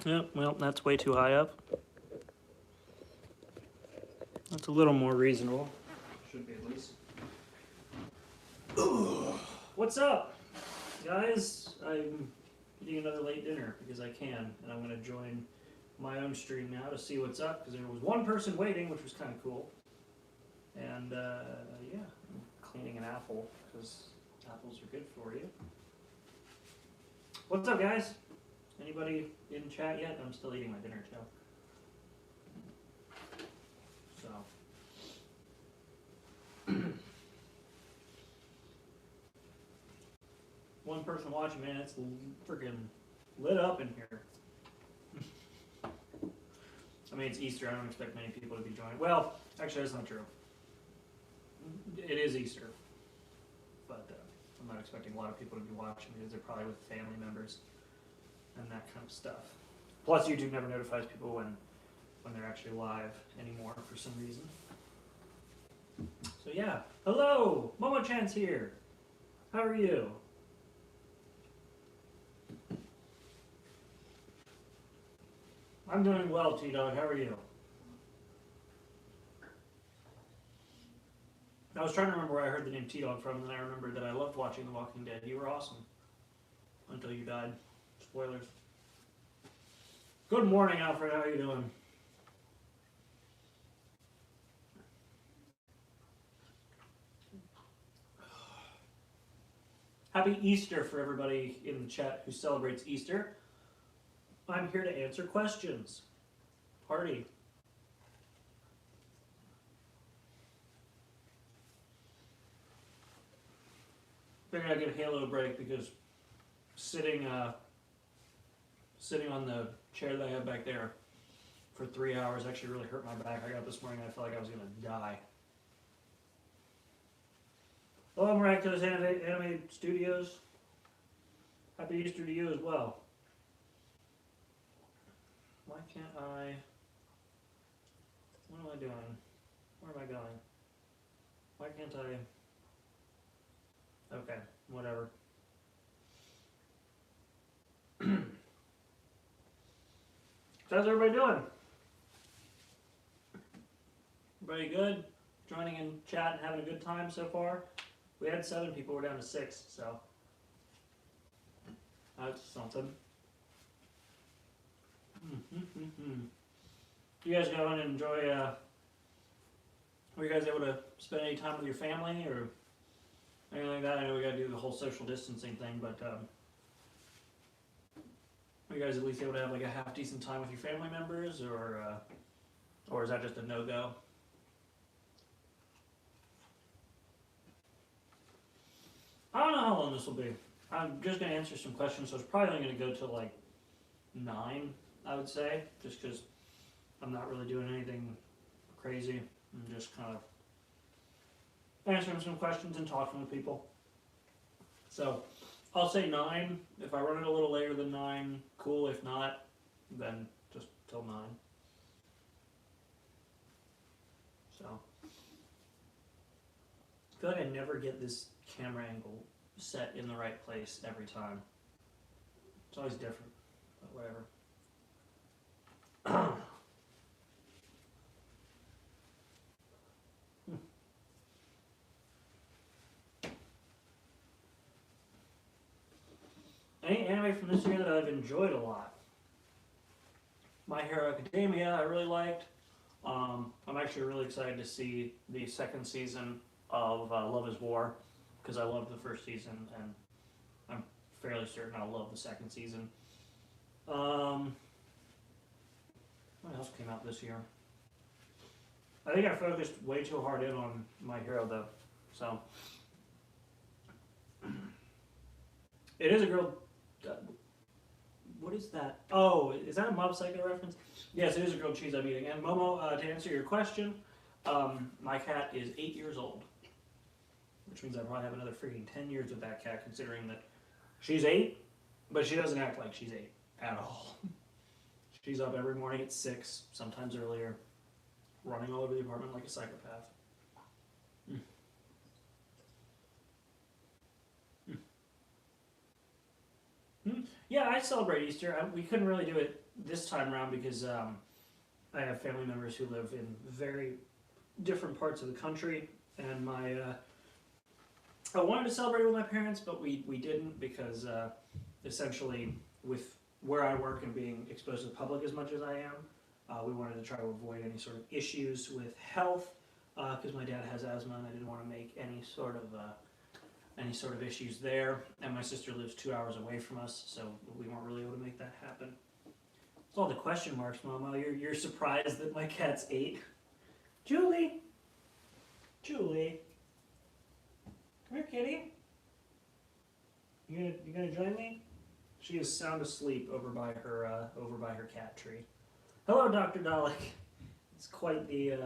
Yep, well, that's way too high up. That's a little more reasonable. Should be at least. What's up, guys? I'm eating another late dinner because I can, and I'm going to join my own stream now to see what's up because there was one person waiting, which was kind of cool. And yeah, I'm cleaning an apple because apples are good for you. What's up, guys? Anybody in chat yet? I'm still eating my dinner too. So, one person watching, man. It's freaking lit up in here. I mean, it's Easter. I don't expect many people to be joining. Well, actually, that's not true. It is Easter, but I'm not expecting a lot of people to be watching because they're probably with family members and that kind of stuff. Plus, YouTube never notifies people when they're actually live anymore for some reason. So yeah, hello, Momo-chan's here. How are you? I'm doing well, T-Dog. How are you? I was trying to remember where I heard the name T-Dog from, and then I remembered that I loved watching The Walking Dead. You were awesome. Until you died. Spoilers. Good morning, Alfred. How are you doing? Happy Easter for everybody in the chat who celebrates Easter. I'm here to answer questions. Party. Figured I'd give Halo a break because sitting on the chair that I have back there for 3 hours actually really hurt my back. I got up this morning and I felt like I was going to die. Hello, Miraculous Animated Studios. Happy Easter to you as well. Why can't I... What am I doing? Where am I going? Why can't I... Okay, whatever. How's everybody doing? Everybody good? Joining in chat and having a good time so far? We had 7 people, we're down to 6, so that's something. You guys go and enjoy, were you guys able to spend any time with your family or anything like that? I know we gotta do the whole social distancing thing, but were you guys at least able to have like a half decent time with your family members, or is that just a no-go? I don't know how long this will be. I'm just going to answer some questions, so it's probably only going to go to like 9, I would say, just because I'm not really doing anything crazy. I'm just kind of answering some questions and talking to people. So I'll say 9. If I run it a little later than 9, cool. If not, then just till 9. So I feel like I never get this camera angle set in the right place every time. It's always different, but whatever. Any anime from this year that I've enjoyed a lot? My Hero Academia I really liked. I'm actually really excited to see the 2nd season of Love is War because I loved the 1st season and I'm fairly certain I'll love the 2nd season. What else came out this year? I think I focused way too hard in on My Hero though, so it is a girl. What is that? Oh, is that a Mob Psycho reference? Yes, it is a grilled cheese I'm eating. And Momo, to answer your question, my cat is 8 years old, which means I probably have another freaking 10 years with that cat, considering that she's 8, but she doesn't act like she's 8 at all. She's up every morning at 6, sometimes earlier, running all over the apartment like a psychopath. Yeah, I celebrate Easter. We couldn't really do it this time around because I have family members who live in very different parts of the country, and I wanted to celebrate with my parents, but we didn't because essentially with where I work and being exposed to the public as much as I am, we wanted to try to avoid any sort of issues with health because my dad has asthma and I didn't want to make any sort of issues there. And my sister lives 2 hours away from us, so we weren't really able to make that happen. It's all the question marks, Mama. You're surprised that my cat's 8. Julie, Julie, come here, kitty. You gonna join me? She is sound asleep over by her cat tree. Hello, Dr. Dalek. It's quite the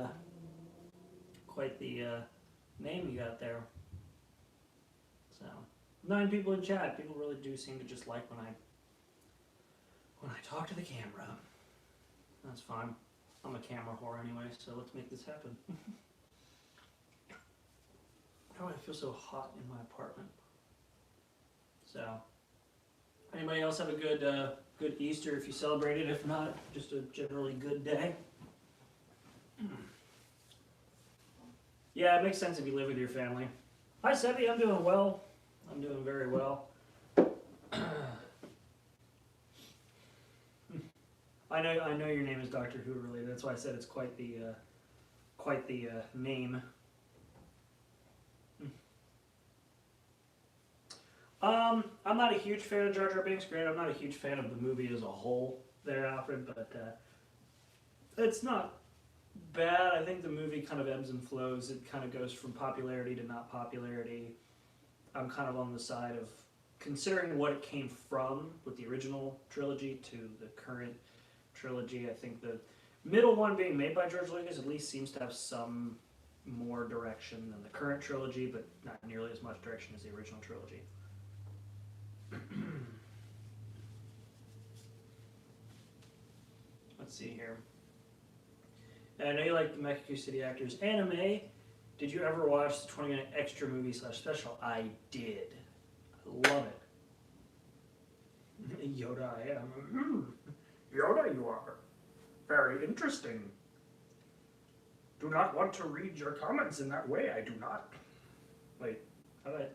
name you got there. So 9 people in chat. People really do seem to just like when I talk to the camera. That's fine. I'm a camera whore anyway, so let's make this happen. How do I feel so hot in my apartment? So, anybody else have a good Easter if you celebrate it? If not, just a generally good day. Yeah, it makes sense if you live with your family. Hi, Sebby. I'm doing well. I'm doing very well. I know your name is Doctor Who related. That's why I said it's quite the name. I'm not a huge fan of Jar Jar Binks. Granted, I'm not a huge fan of the movie as a whole there, Alfred, but it's not bad. I think the movie kind of ebbs and flows. It kind of goes from popularity to not popularity. I'm kind of on the side of considering what it came from with the original trilogy to the current trilogy. I think the middle one being made by George Lucas at least seems to have some more direction than the current trilogy, but not nearly as much direction as the original trilogy. Let's see here. And I know you like the Mexico City actors. Anime, did you ever watch the 20-minute extra movie / special? I did. I love it. Yoda, I am. Yoda, you are. Very interesting. Do not want to read your comments in that way, I do not. Wait, how do I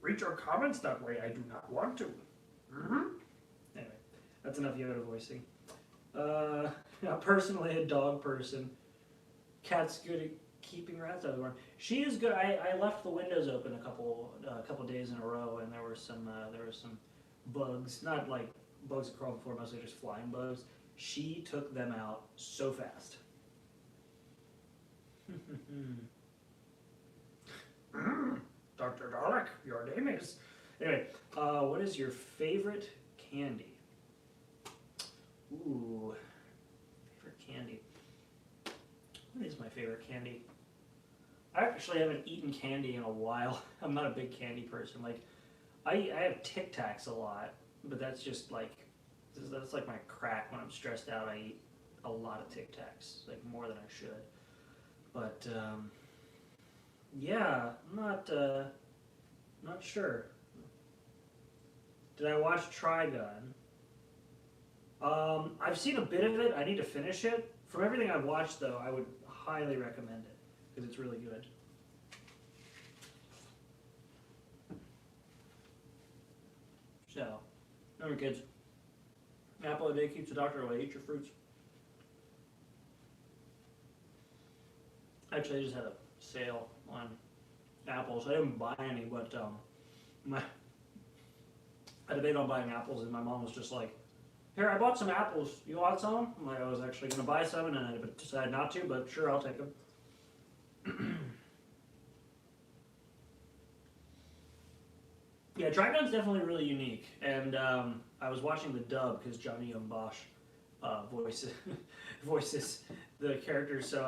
read your comments that way? I do not want to. Anyway, that's enough Yoda voicing. Personally, a dog person. Cat's good at keeping rats out of the barn. She is good. I left the windows open a couple days in a row, and there were some bugs, not like bugs that crawl before, mostly just flying bugs. She took them out so fast. Dr. Dalek, your name is. Anyway, what is your favorite candy? Ooh, favorite candy. What is my favorite candy? I actually haven't eaten candy in a while. I'm not a big candy person. Like, I have Tic Tacs a lot, but that's just like, that's like my crack when I'm stressed out. I eat a lot of Tic Tacs, like more than I should. But yeah, I'm not sure. Did I watch Trigun? I've seen a bit of it. I need to finish it. From everything I've watched, though, I would highly recommend it because it's really good. So, remember, kids, apple a day keeps the doctor away. Eat your fruits. Actually, I just had a sale on apples. I didn't buy any, but I debated on buying apples, and my mom was just like, "Here, I bought some apples. You want some?" I'm like, I was actually going to buy some, and I decided not to, but sure, I'll take them. Yeah, Trigun's definitely really unique, and I was watching the dub because Johnny Young Bosch voices the characters, so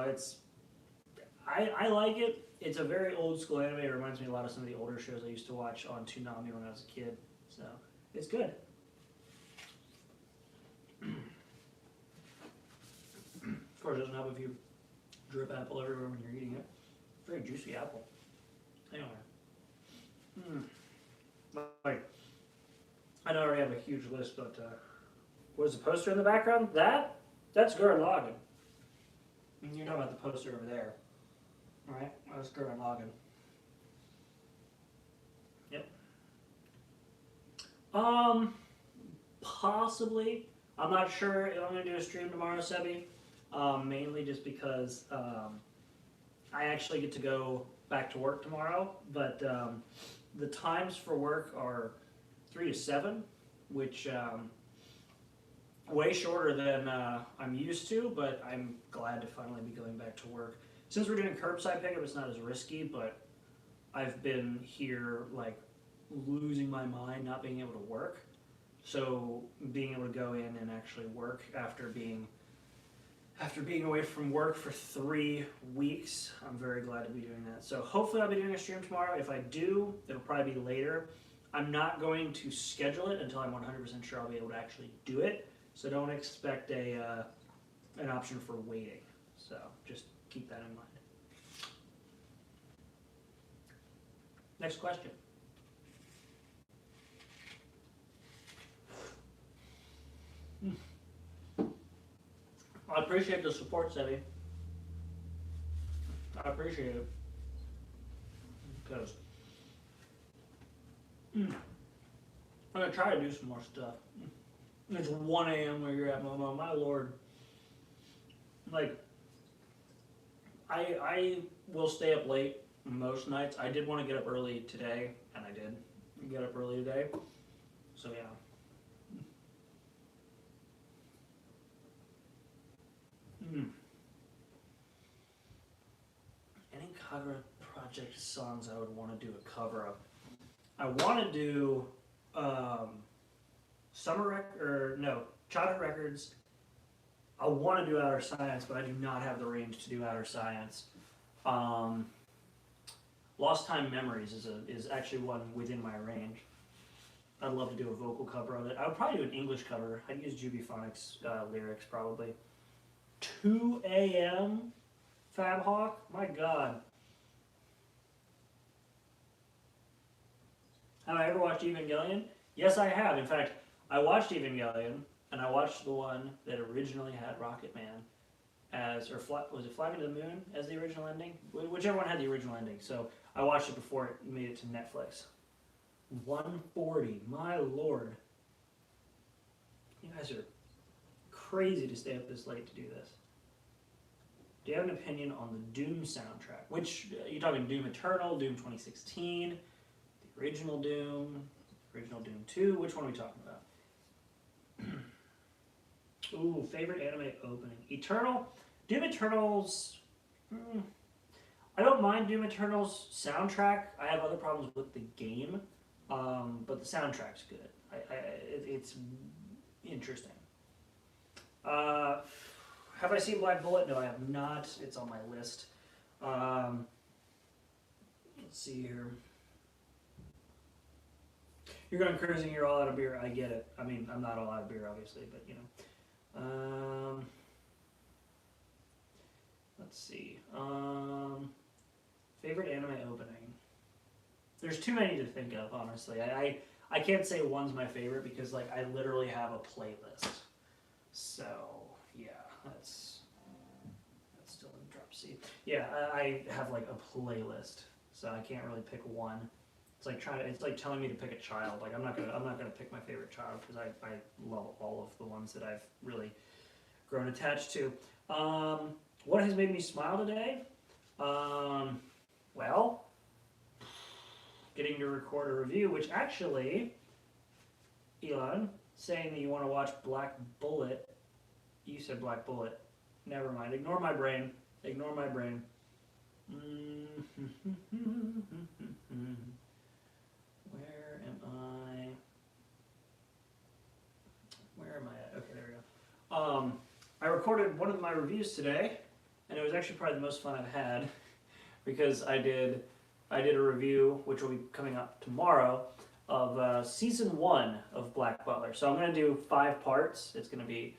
I like it. It's a very old school anime. It reminds me a lot of some of the older shows I used to watch on Toonami when I was a kid, so it's good. Of course, it doesn't help if you drip apple everywhere when you're eating it. Very juicy apple. Anyway. Like, I know I already have a huge list, but what is the poster in the background? That's Gurren Lagann. You're talking about the poster over there, right? That's Gurren Lagann. Yep. Possibly. I'm not sure if I'm gonna do a stream tomorrow, Sebi. Mainly just because I actually get to go back to work tomorrow, but the times for work are 3 to 7, which way shorter than I'm used to, but I'm glad to finally be going back to work. Since we're doing curbside pickup, it's not as risky, but I've been here like losing my mind, not being able to work. So being able to go in and actually work after being away from work for 3 weeks, I'm very glad to be doing that. So hopefully I'll be doing a stream tomorrow. If I do, it'll probably be later. I'm not going to schedule it until I'm 100% sure I'll be able to actually do it. So don't expect an option for waiting. So just keep that in mind. Next question. I appreciate the support, Sebi. I appreciate it. Because I'm going to try to do some more stuff. It's 1 a.m. where you're at, Momo. My lord. Like, I will stay up late most nights. I did want to get up early today, and I did get up early today. So, yeah. Any Kagura Project songs I would want to do a cover of? I want to do Childhood Records. I want to do Outer Science, but I do not have the range to do Outer Science. Lost Time Memories is actually one within my range. I'd love to do a vocal cover of it. I would probably do an English cover. I'd use Jubyphonics lyrics probably. 2 a.m. Fab Hawk? My God. Have I ever watched Evangelion? Yes, I have. In fact, I watched Evangelion, and I watched the one that originally had Rocket Man as, or was it Flying to the Moon as the original ending? Whichever one had the original ending. So I watched it before it made it to Netflix. 1:40, my lord. You guys are crazy to stay up this late to do this. Do you have an opinion on the Doom soundtrack? Which, you talking Doom Eternal, Doom 2016, the original Doom 2? Which one are we talking about? Ooh, favorite anime opening. Eternal? Doom Eternal's... I don't mind Doom Eternal's soundtrack. I have other problems with the game, but the soundtrack's good. It's interesting. Have I seen Black Bullet? No, I have not. It's on my list. Let's see here. You're going cruising, you're all out of beer. I get it. I mean, I'm not all out of beer, obviously, but you know. Let's see. Favorite anime opening? There's too many to think of, honestly. I can't say one's my favorite because, like, I literally have a playlist. So, yeah, that's still in drop C. Yeah, I have, like, a playlist, so I can't really pick one. It's like telling me to pick a child. Like I'm not gonna pick my favorite child because I love all of the ones that I've really grown attached to. What has made me smile today? Well, getting to record a review, which actually, Elon, saying that you want to watch Black Bullet. You said Black Bullet. Never mind. Ignore my brain. Ignore my brain. Where am I at? Okay, there we go. I recorded one of my reviews today, and it was actually probably the most fun I've had because I did a review, which will be coming up tomorrow, of season 1 of Black Butler. So I'm going to do 5 parts. It's going to be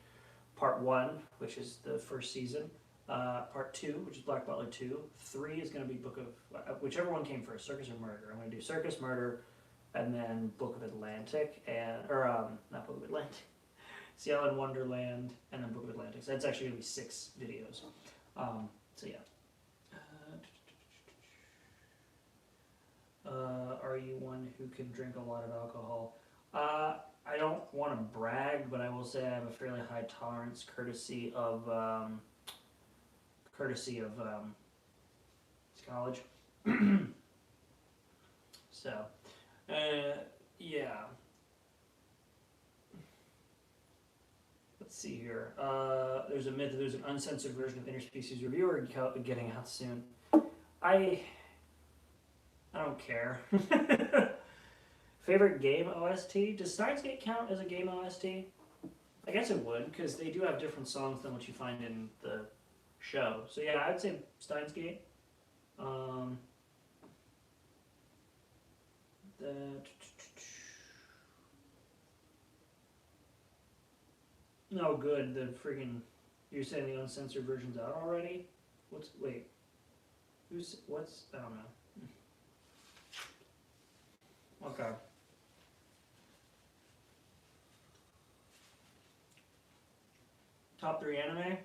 part 1, which is the first season, part 2, which is Black Butler 2, 3 is going to be Book of, whichever one came first, Circus or Murder. I'm going to do Circus, Murder, and then Book of Atlantic, not Book of Atlantic, Ciel in Wonderland, and then Book of Atlantic. So that's actually going to be 6 videos. So yeah. Are you one who can drink a lot of alcohol? I don't want to brag, but I will say I have a fairly high tolerance, courtesy of college. So, yeah. Let's see here. There's a myth that there's an uncensored version of Interspecies Reviewer getting out soon. I don't care. Favorite game OST? Does Steins Gate count as a game OST? I guess it would, because they do have different songs than what you find in the show. So yeah, I'd say Steins Gate. No, good. The freaking... You're saying the uncensored version's out already? Wait. I don't know. Okay. Top 3 anime?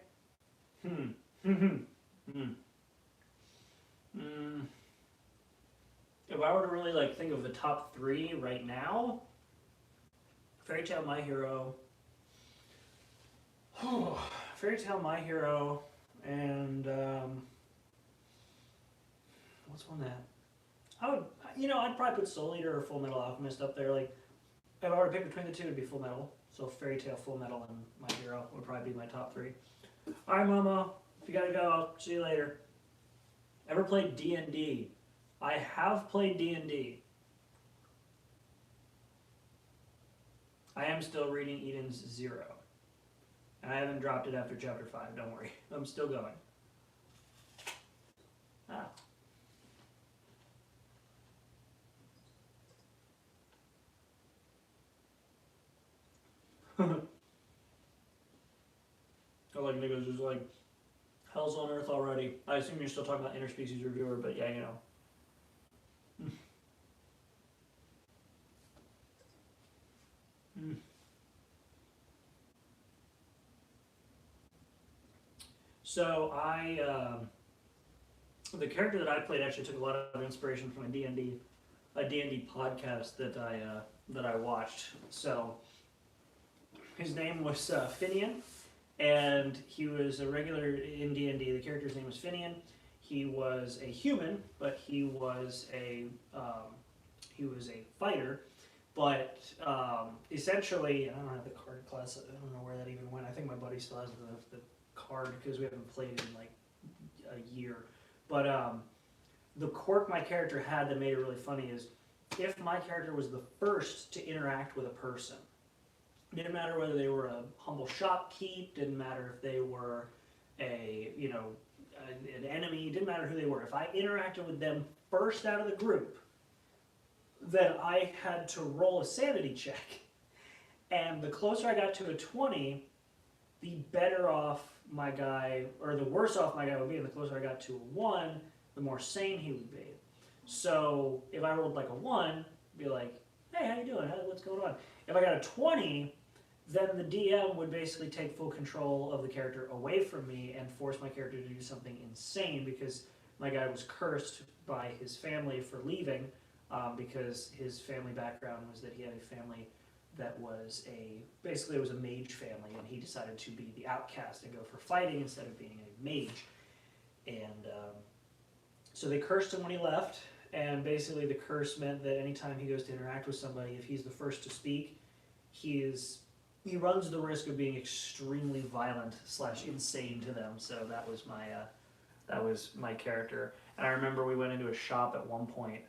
If I were to really think of the top 3 right now, Fairy Tail, My Hero, My Hero, and what's one that I'd probably put Soul Eater or Full Metal Alchemist up there. If I were to pick between the two, it'd be Full Metal. So Fairy Tail, Full Metal, and My Hero would probably be my top 3. All right, Momo, if you gotta go, I'll see you later. Ever played D&D? I have played D&D. I am still reading Eden's Zero. And I haven't dropped it after chapter 5, don't worry. I'm still going. Ah. Niggas is hell's on earth already. I assume you're still talking about Interspecies Reviewer, but yeah, So the character that I played actually took a lot of inspiration from a D&D podcast that I watched. So his name was Finian, and he was a regular in D&D. The character's name was Finian. He was a human, but he was a fighter. But essentially, I don't have the card class. I don't know where that even went. I think my buddy still has the card because we haven't played in a year. But the quirk my character had that made it really funny is if my character was the first to interact with a person, it didn't matter whether they were a humble shopkeep, didn't matter if they were an enemy, didn't matter who they were. If I interacted with them first out of the group, then I had to roll a sanity check. And the closer I got to a 20, the better off my guy, or the worse off my guy would be, and the closer I got to a 1, the more sane he would be. So if I rolled a 1, be like, hey, how you doing? What's going on? If I got a 20, then the DM would basically take full control of the character away from me and force my character to do something insane because my guy was cursed by his family for leaving because his family background was that he had a family that was basically it was a mage family, and he decided to be the outcast and go for fighting instead of being a mage. And so they cursed him when he left, and basically the curse meant that anytime he goes to interact with somebody, if he's the first to speak, he runs the risk of being extremely violent / insane to them. So that was my character. And I remember we went into a shop at one point,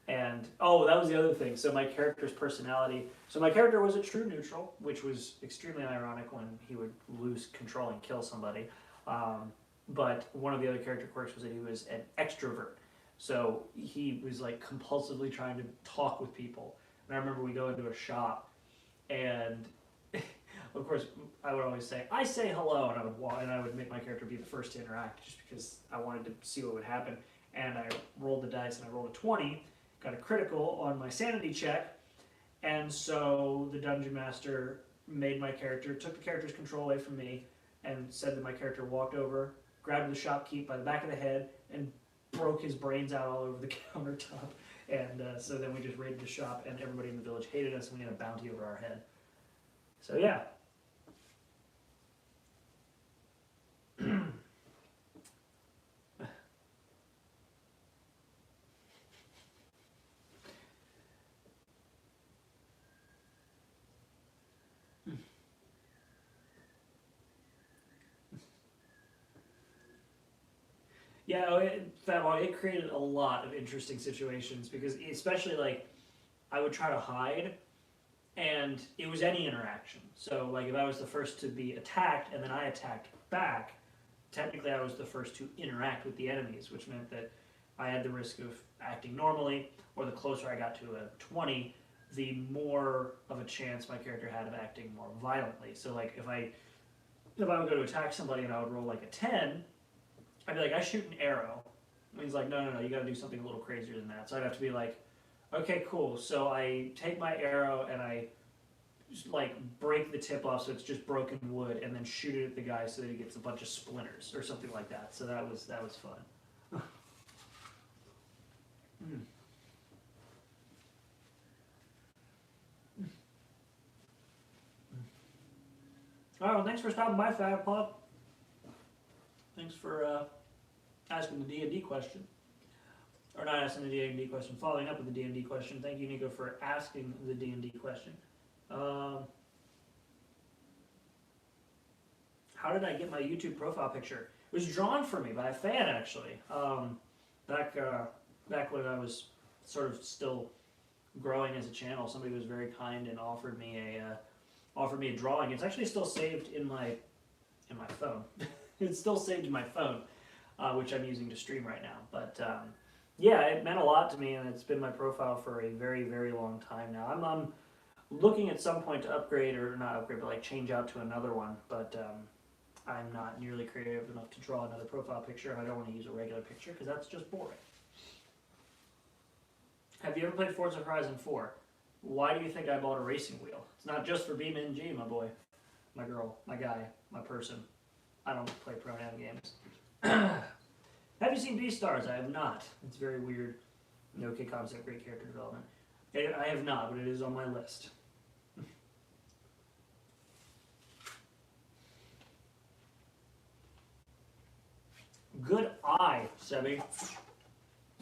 and that was the other thing. So my character's personality. So my character was a true neutral, which was extremely ironic when he would lose control and kill somebody. But one of the other character quirks was that he was an extrovert. So he was compulsively trying to talk with people. And I remember we go into a shop, and of course I would always say, I say hello, and I would make my character be the first to interact just because I wanted to see what would happen. And I rolled the dice and I rolled a 20. got a critical on my sanity check, and so the dungeon master made my character, took the character's control away from me, and said that my character walked over, grabbed the shopkeep by the back of the head, and broke his brains out all over the countertop. And so then we just raided the shop, and everybody in the village hated us, and we had a bounty over our head. So yeah. Yeah, it created a lot of interesting situations because, especially like, I would try to hide, and it was any interaction. So, like, if I was the first to be attacked and then I attacked back, technically I was the first to interact with the enemies, which meant that I had the risk of acting normally, or the closer I got to a 20, the more of a chance my character had of acting more violently. So, like, if I would go to attack somebody and I would roll like a 10. I'd be like, I shoot an arrow. And he's like, no, you gotta do something a little crazier than that. So I'd have to be like, okay, cool. So I take my arrow and I just, like, break the tip off so it's just broken wood, and then shoot it at the guy so that he gets a bunch of splinters or something like that. So that was fun. mm. All right, well, thanks for stopping by, Fab Pop. Thanks for asking the D&D question. Or not asking the D&D question, following up with the D&D question. Thank you, Nico, for asking the D&D question. How did I get my YouTube profile picture? It was drawn for me by a fan, actually. Back when I was sort of still growing as a channel, somebody was very kind and offered me a drawing. It's actually still saved in my phone. It's still saved in my phone, which I'm using to stream right now. But yeah, it meant a lot to me, and it's been my profile for a very, very long time now. I'm looking at some point to upgrade, or not upgrade, but like change out to another one. But I'm not nearly creative enough to draw another profile picture, and I don't want to use a regular picture because that's just boring. Have you ever played Forza Horizon 4? Why do you think I bought a racing wheel? It's not just for BeamNG, my boy, my girl, my guy, my person. I don't play pronoun games. Have you seen Beastars? I have not. It's very weird. No kid concept, great character development. I have not, but it is on my list. Good eye, Sebi.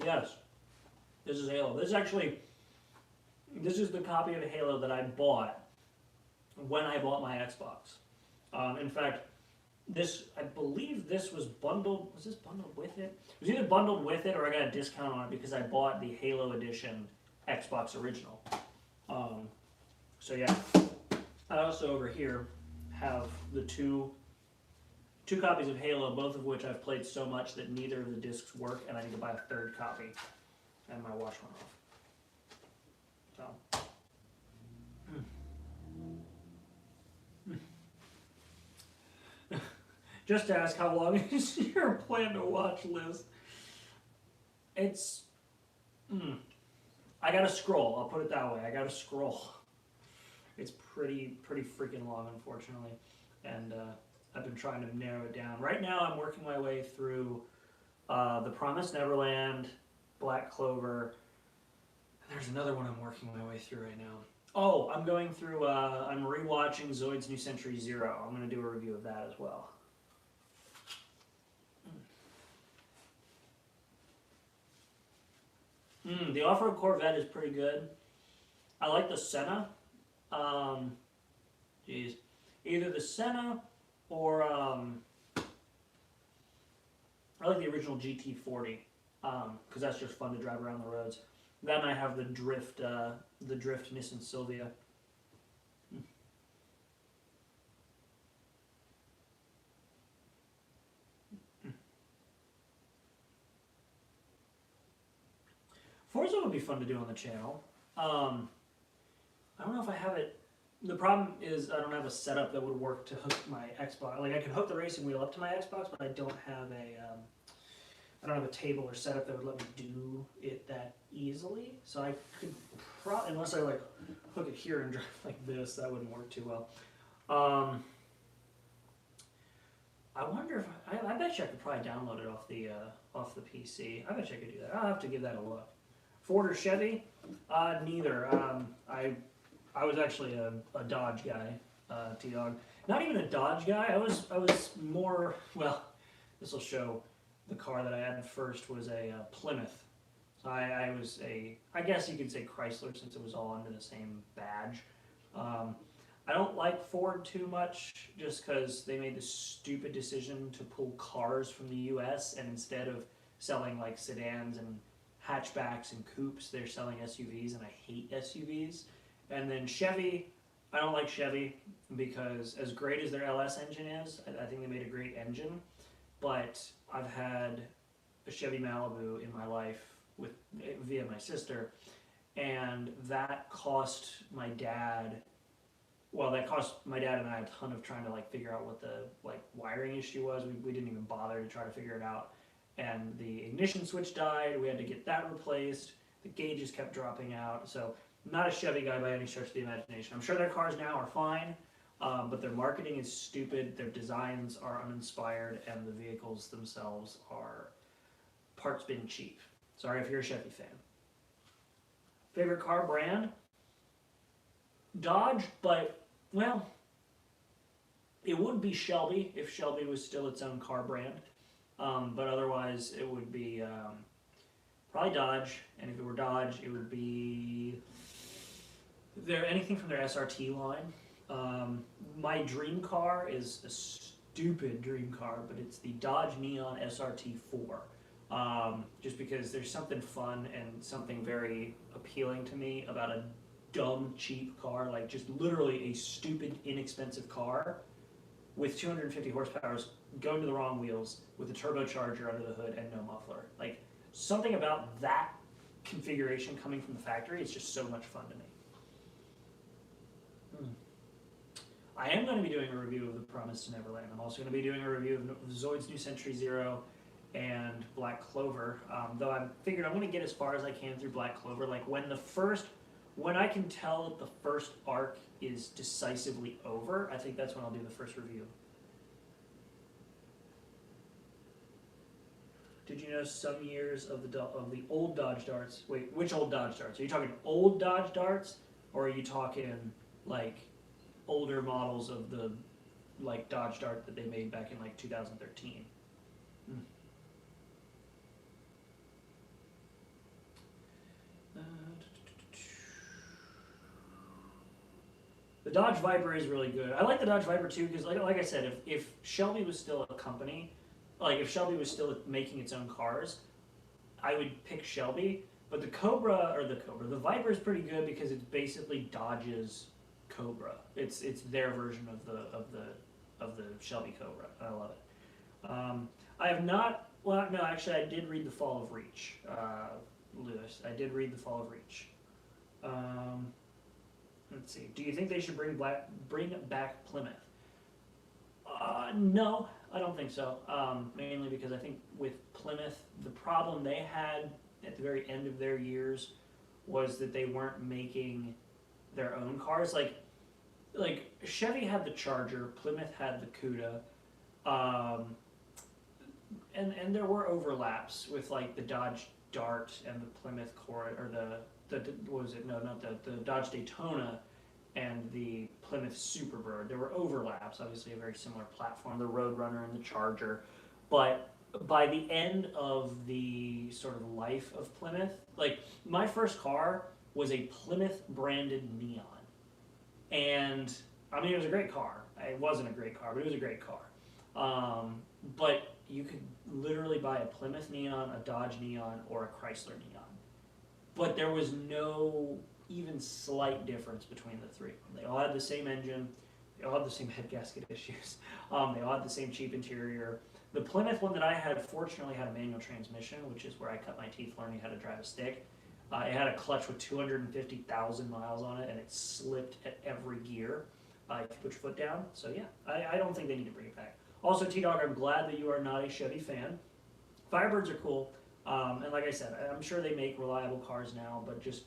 Yes. This is Halo. This is the copy of Halo that I bought when I bought my Xbox. In fact, I believe this was bundled. Was this bundled with it? It was either bundled with it or I got a discount on it because I bought the Halo Edition Xbox Original. So yeah. I also over here have the two copies of Halo, both of which I've played so much that neither of the discs work, and I need to buy a third copy. And my watch went off. So. Just to ask, how long is your plan to watch list? It's, I gotta scroll. I'll put it that way. I gotta scroll. It's pretty freaking long, unfortunately, and I've been trying to narrow it down. Right now, I'm working my way through The Promised Neverland, Black Clover. And there's another one I'm working my way through right now. Oh, I'm going through. I'm rewatching Zoid's New Century Zero. I'm gonna do a review of that as well. The off-road Corvette is pretty good. I like the Senna. Either the Senna or I like the original GT40 because that's just fun to drive around the roads. Then I have the Drift Nissan Silvia. Forza would be fun to do on the channel. I don't know if I have it. The problem is I don't have a setup that would work to hook my Xbox. Like I could hook the racing wheel up to my Xbox, but I don't have I don't have a table or setup that would let me do it that easily. So I could probably, unless I like hook it here and drive like this, that wouldn't work too well. I wonder if I bet you I could probably download it off the PC. I bet you I could do that. I'll have to give that a look. Ford or Chevy? Neither. I was actually a Dodge guy, T-Dog. Not even a Dodge guy. I was more, well, this will show the car that I had first was a Plymouth. I was I guess you could say Chrysler since it was all under the same badge. I don't like Ford too much just because they made the stupid decision to pull cars from the US and instead of selling like sedans and hatchbacks and coupes, they're selling SUVs, and I hate SUVs. And then Chevy, I don't like Chevy because as great as their LS engine is, I think they made a great engine, but I've had a Chevy Malibu in my life via my sister, and that cost my dad. Well, that cost my dad and I a ton of trying to like figure out what the like wiring issue was. We didn't even bother to try to figure it out. And the ignition switch died. We had to get that replaced. The gauges kept dropping out. So I'm not a Chevy guy by any stretch of the imagination. I'm sure their cars now are fine, but their marketing is stupid. Their designs are uninspired, and the vehicles themselves are parts bin cheap. Sorry if you're a Chevy fan. Favorite car brand? Dodge, but well, it would be Shelby if Shelby was still its own car brand. But otherwise, it would be probably Dodge. And if it were Dodge, it would be anything from their SRT line. My dream car is a stupid dream car, but it's the Dodge Neon SRT 4. Just because there's something fun and something very appealing to me about a dumb, cheap car, like just literally a stupid, inexpensive car with 250 horsepower going to the wrong wheels with a turbocharger under the hood and no muffler. Like, something about that configuration coming from the factory is just so much fun to me. I am going to be doing a review of The Promised Neverland. I'm also going to be doing a review of Zoid's New Century Zero and Black Clover, though I figured I'm going to get as far as I can through Black Clover. Like, when I can tell that the first arc is decisively over, I think that's when I'll do the first review. Did you know some years of the old Dodge Darts? Wait, which old Dodge Darts? Are you talking old Dodge Darts, or are you talking like older models of the like Dodge Dart that they made back in like 2013? The Dodge Viper is really good. I like the Dodge Viper too because, like I said, if Shelby was still a company, like if Shelby was still making its own cars, I would pick Shelby. But the Viper is pretty good because it's basically Dodge's Cobra. It's their version of the Shelby Cobra. I love it. I have not. Well, no, actually, I did read The Fall of Reach, Lewis. I did read The Fall of Reach. Let's see. Do you think they should bring back Plymouth? No, I don't think so. Mainly because I think with Plymouth, the problem they had at the very end of their years was that they weren't making their own cars. Like Chevy had the Charger, Plymouth had the Cuda, and there were overlaps with like the Dodge Dart and the Plymouth Corvette, or the what was it? No, not the Dodge Daytona and the Plymouth Superbird. There were overlaps, obviously a very similar platform, the Roadrunner and the Charger. But by the end of the sort of life of Plymouth, like my first car was a Plymouth branded Neon. And I mean, it was a great car. It wasn't a great car, but it was a great car. But you could literally buy a Plymouth Neon, a Dodge Neon, or a Chrysler Neon. But there was no even slight difference between the three. They all had the same engine. They all had the same head gasket issues. They all had the same cheap interior. The Plymouth one that I had, fortunately, had a manual transmission, which is where I cut my teeth learning how to drive a stick. It had a clutch with 250,000 miles on it, and it slipped at every gear if you put your foot down. So yeah, I don't think they need to bring it back. Also, T-Dog, I'm glad that you are not a Chevy fan. Firebirds are cool, and like I said, I'm sure they make reliable cars now, but just,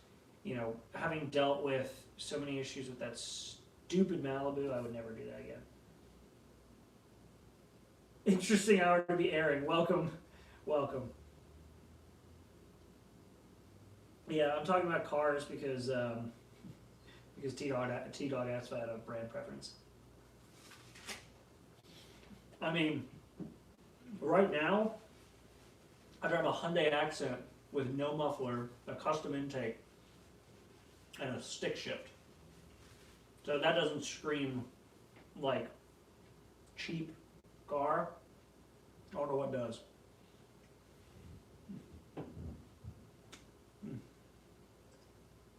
having dealt with so many issues with that stupid Malibu, I would never do that again. Interesting hour to be airing. Welcome, welcome. Yeah, I'm talking about cars because T-Dog asked if I had a brand preference. I mean, right now, I drive a Hyundai Accent with no muffler, a custom intake, and a stick shift. So that doesn't scream like cheap car. I don't know what does.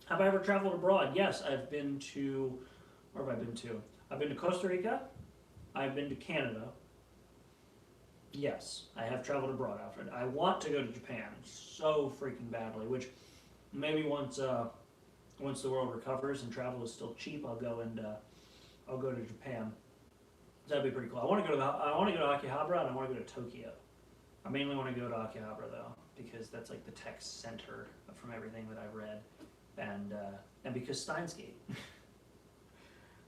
Have I ever traveled abroad? Yes, I've been to, where have I been to? I've been to Costa Rica. I've been to Canada. Yes, I have traveled abroad, Alfred. I want to go to Japan so freaking badly, which maybe once the world recovers and travel is still cheap, I'll go to Japan. That'd be pretty cool. I want to go to Akihabara and I want to go to Tokyo. I mainly want to go to Akihabara though, because that's like the tech center from everything that I've read, and because Steins Gate.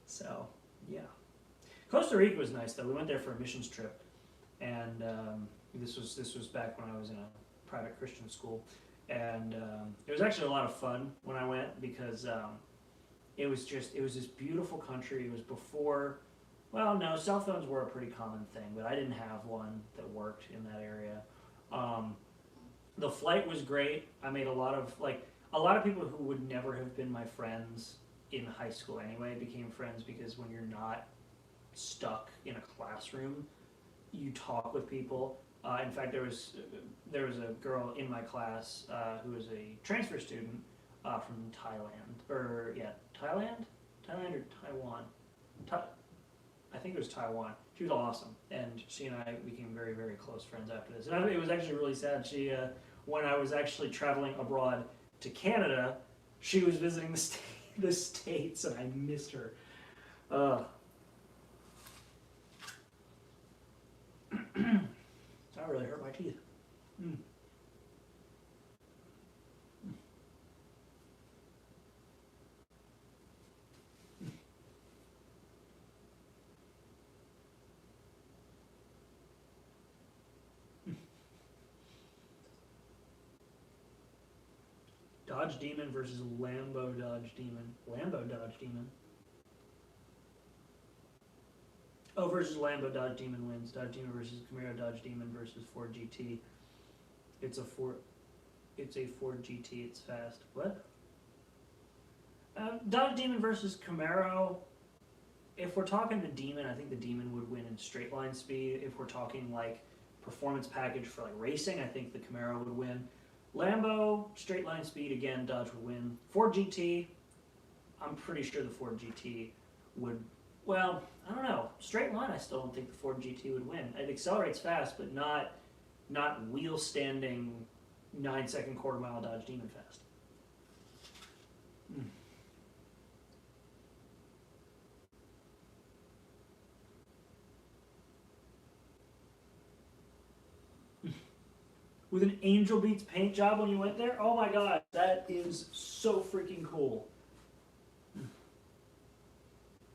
So yeah, Costa Rica was nice though. We went there for a missions trip, and this was back when I was in a private Christian school, and it was actually a lot of fun when I went because it was this beautiful country. It was before. Well, no, cell phones were a pretty common thing, but I didn't have one that worked in that area. The flight was great. I made a lot of people who would never have been my friends in high school anyway became friends because when you're not stuck in a classroom, you talk with people. In fact, there was a girl in my class who was a transfer student from Thailand, or Thailand or Taiwan. I think it was Taiwan. She was awesome, and she and I became very, very close friends after this. And it was actually really sad. She, when I was actually traveling abroad to Canada, she was visiting the States, and I missed her. That really hurt my teeth. Mm. Dodge Demon versus Lambo Dodge Demon. Lambo Dodge Demon. Oh, versus Lambo Dodge Demon wins. Dodge Demon versus Camaro Dodge Demon versus Ford GT. It's a Ford GT. It's fast. What? Dodge Demon versus Camaro. If we're talking the Demon, I think the Demon would win in straight line speed. If we're talking like performance package for like racing, I think the Camaro would win. Lambo, straight line speed, again, Dodge would win. Ford GT, I'm pretty sure the Ford GT would, well, I don't know. Straight line, I still don't think the Ford GT would win. It accelerates fast, but not wheel standing 9-second quarter mile Dodge Demon fast. Mm. With an Angel Beats paint job when you went there? Oh my god, that is so freaking cool.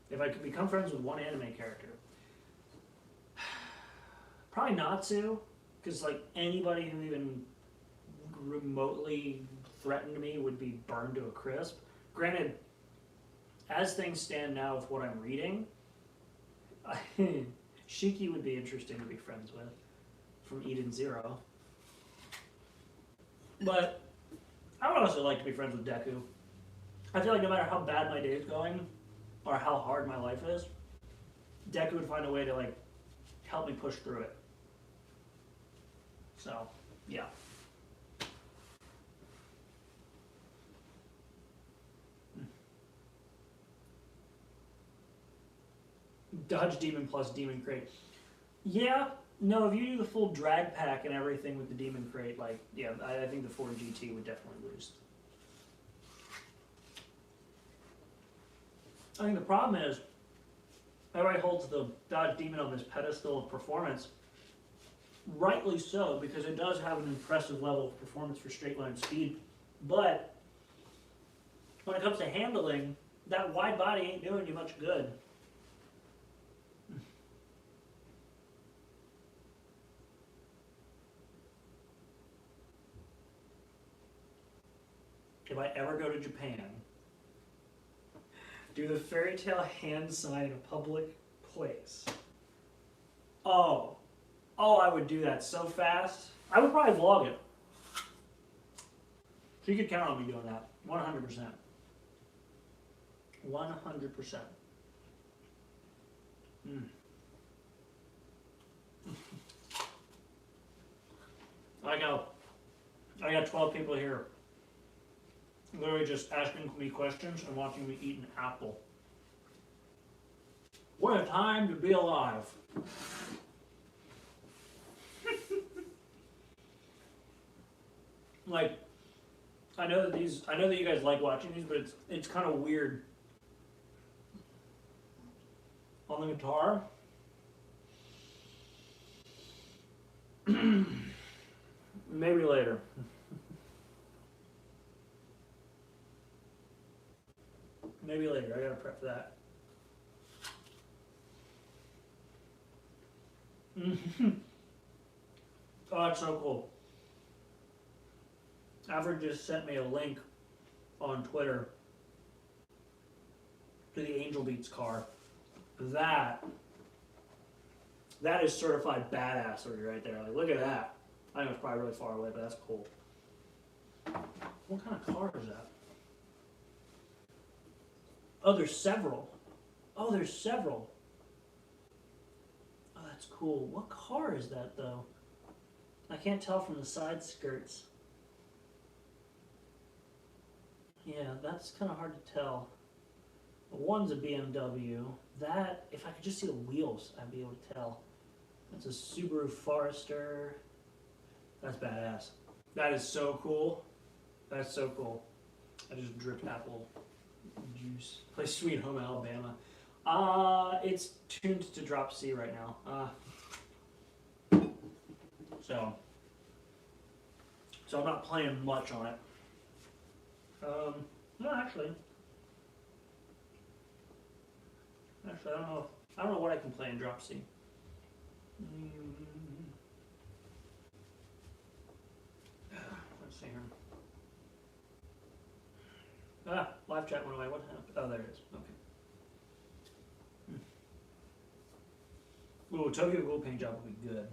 If I could become friends with one anime character. Probably Natsu, because like anybody who even remotely threatened me would be burned to a crisp. Granted, as things stand now with what I'm reading, Shiki would be interesting to be friends with from Eden Zero. But I would also like to be friends with Deku. I feel like no matter how bad my day is going, or how hard my life is, Deku would find a way to like help me push through it. So, yeah. Dodge Demon plus Demon Crate. Yeah, no, if you do the full drag pack and everything with the Demon Crate, like, yeah, I think the Ford GT would definitely lose. I think the problem is, everybody holds the Dodge Demon on this pedestal of performance, rightly so, because it does have an impressive level of performance for straight line speed. But when it comes to handling, that wide body ain't doing you much good. If I ever go to Japan, do the fairy tale hand sign in a public place. Oh, I would do that so fast. I would probably vlog it. So you could count on me doing that, 100%. 100%. I got 12 people here, literally just asking me questions and watching me eat an apple. What a time to be alive. Like, I know that you guys like watching these, but it's kind of weird. On the guitar, maybe later. Maybe later. I gotta prep for that. Oh, that's so cool. Average just sent me a link on Twitter to the Angel Beats car. That is certified badassery right there. Like, look at that. I know it's probably really far away, but that's cool. What kind of car is that? Oh, there's several. Oh, there's several. Oh, that's cool. What car is that, though? I can't tell from the side skirts. Yeah, that's kind of hard to tell. One's a BMW. That, if I could just see the wheels, I'd be able to tell. That's a Subaru Forester. That's badass. That is so cool. That's so cool. I just dripped apple juice. Play Sweet Home Alabama. It's tuned to drop C right now. So I'm not playing much on it. No, actually, I don't know what I can play in drop C. Let's see here. Live chat went away. What happened? Oh, there it is. Okay. Ooh, Tokyo Ghoul paint job would be good.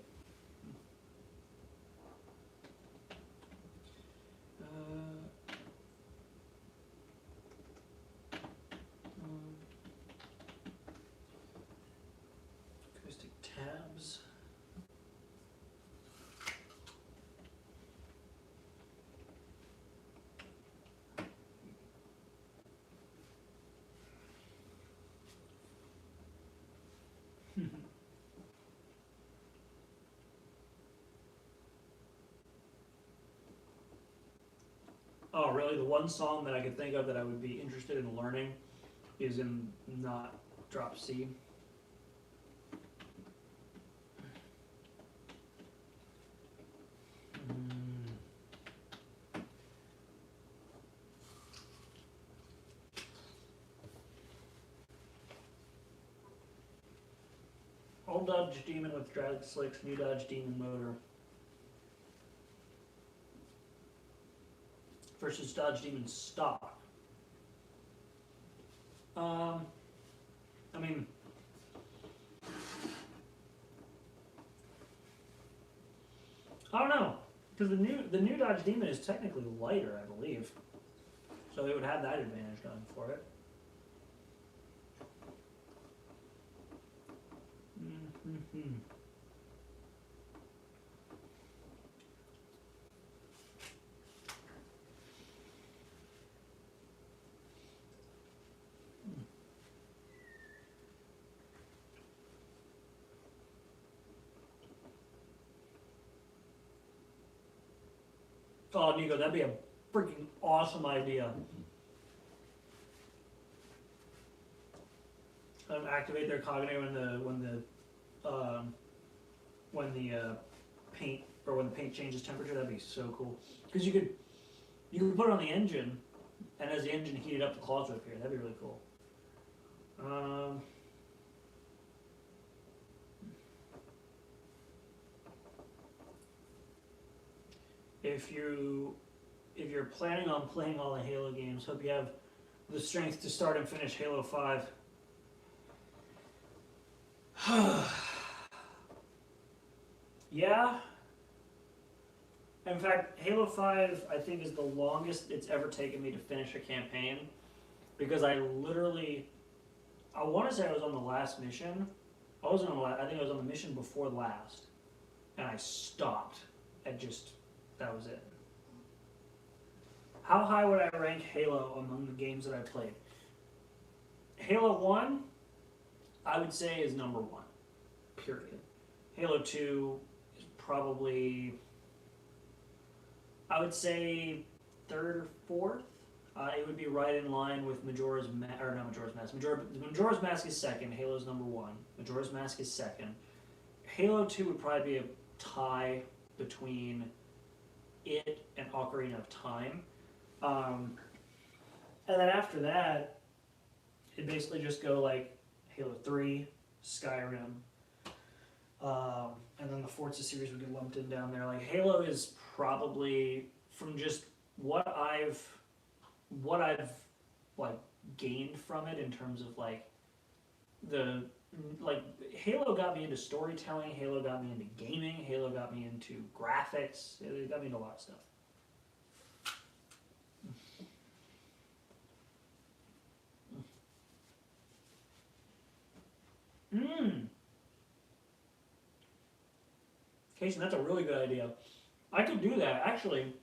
Acoustic tabs. Oh, really? The one song that I could think of that I would be interested in learning is in not drop C. Old Dodge Demon with drag slicks, new Dodge Demon motor. Versus Dodge Demon stock. I mean, I don't know, because the new Dodge Demon is technically lighter, I believe, so it would have that advantage going for it. Oh, Nico, that'd be a freaking awesome idea. Activate their Cognate when the paint, or when the paint changes temperature. That'd be so cool. Because you could put it on the engine, and as the engine heated up, the claws would appear. That'd be really cool. If you're planning on playing all the Halo games, hope you have the strength to start and finish Halo 5. Yeah. In fact, Halo 5, I think, is the longest it's ever taken me to finish a campaign. Because I want to say I was on the last mission. I wasn't on the last, I think I was on the mission before last. And I stopped at that was it. How high would I rank Halo among the games that I played? Halo 1, I would say, is number 1. Period. Halo 2 is probably, I would say, 3rd or 4th. It would be right in line with Majora's Mask, or not Majora's Mask. Majora's Mask is 2nd, Halo's number 1. Majora's Mask is 2nd. Halo 2 would probably be a tie between it and Ocarina of Time. And then after that, it basically just go like Halo 3, Skyrim, and then the Forza series would get lumped in down there. Like Halo is probably, from just what I've like gained from it in terms of like Halo got me into storytelling, Halo got me into gaming, Halo got me into graphics, it got me into a lot of stuff. Casey, that's a really good idea. I could do that, actually.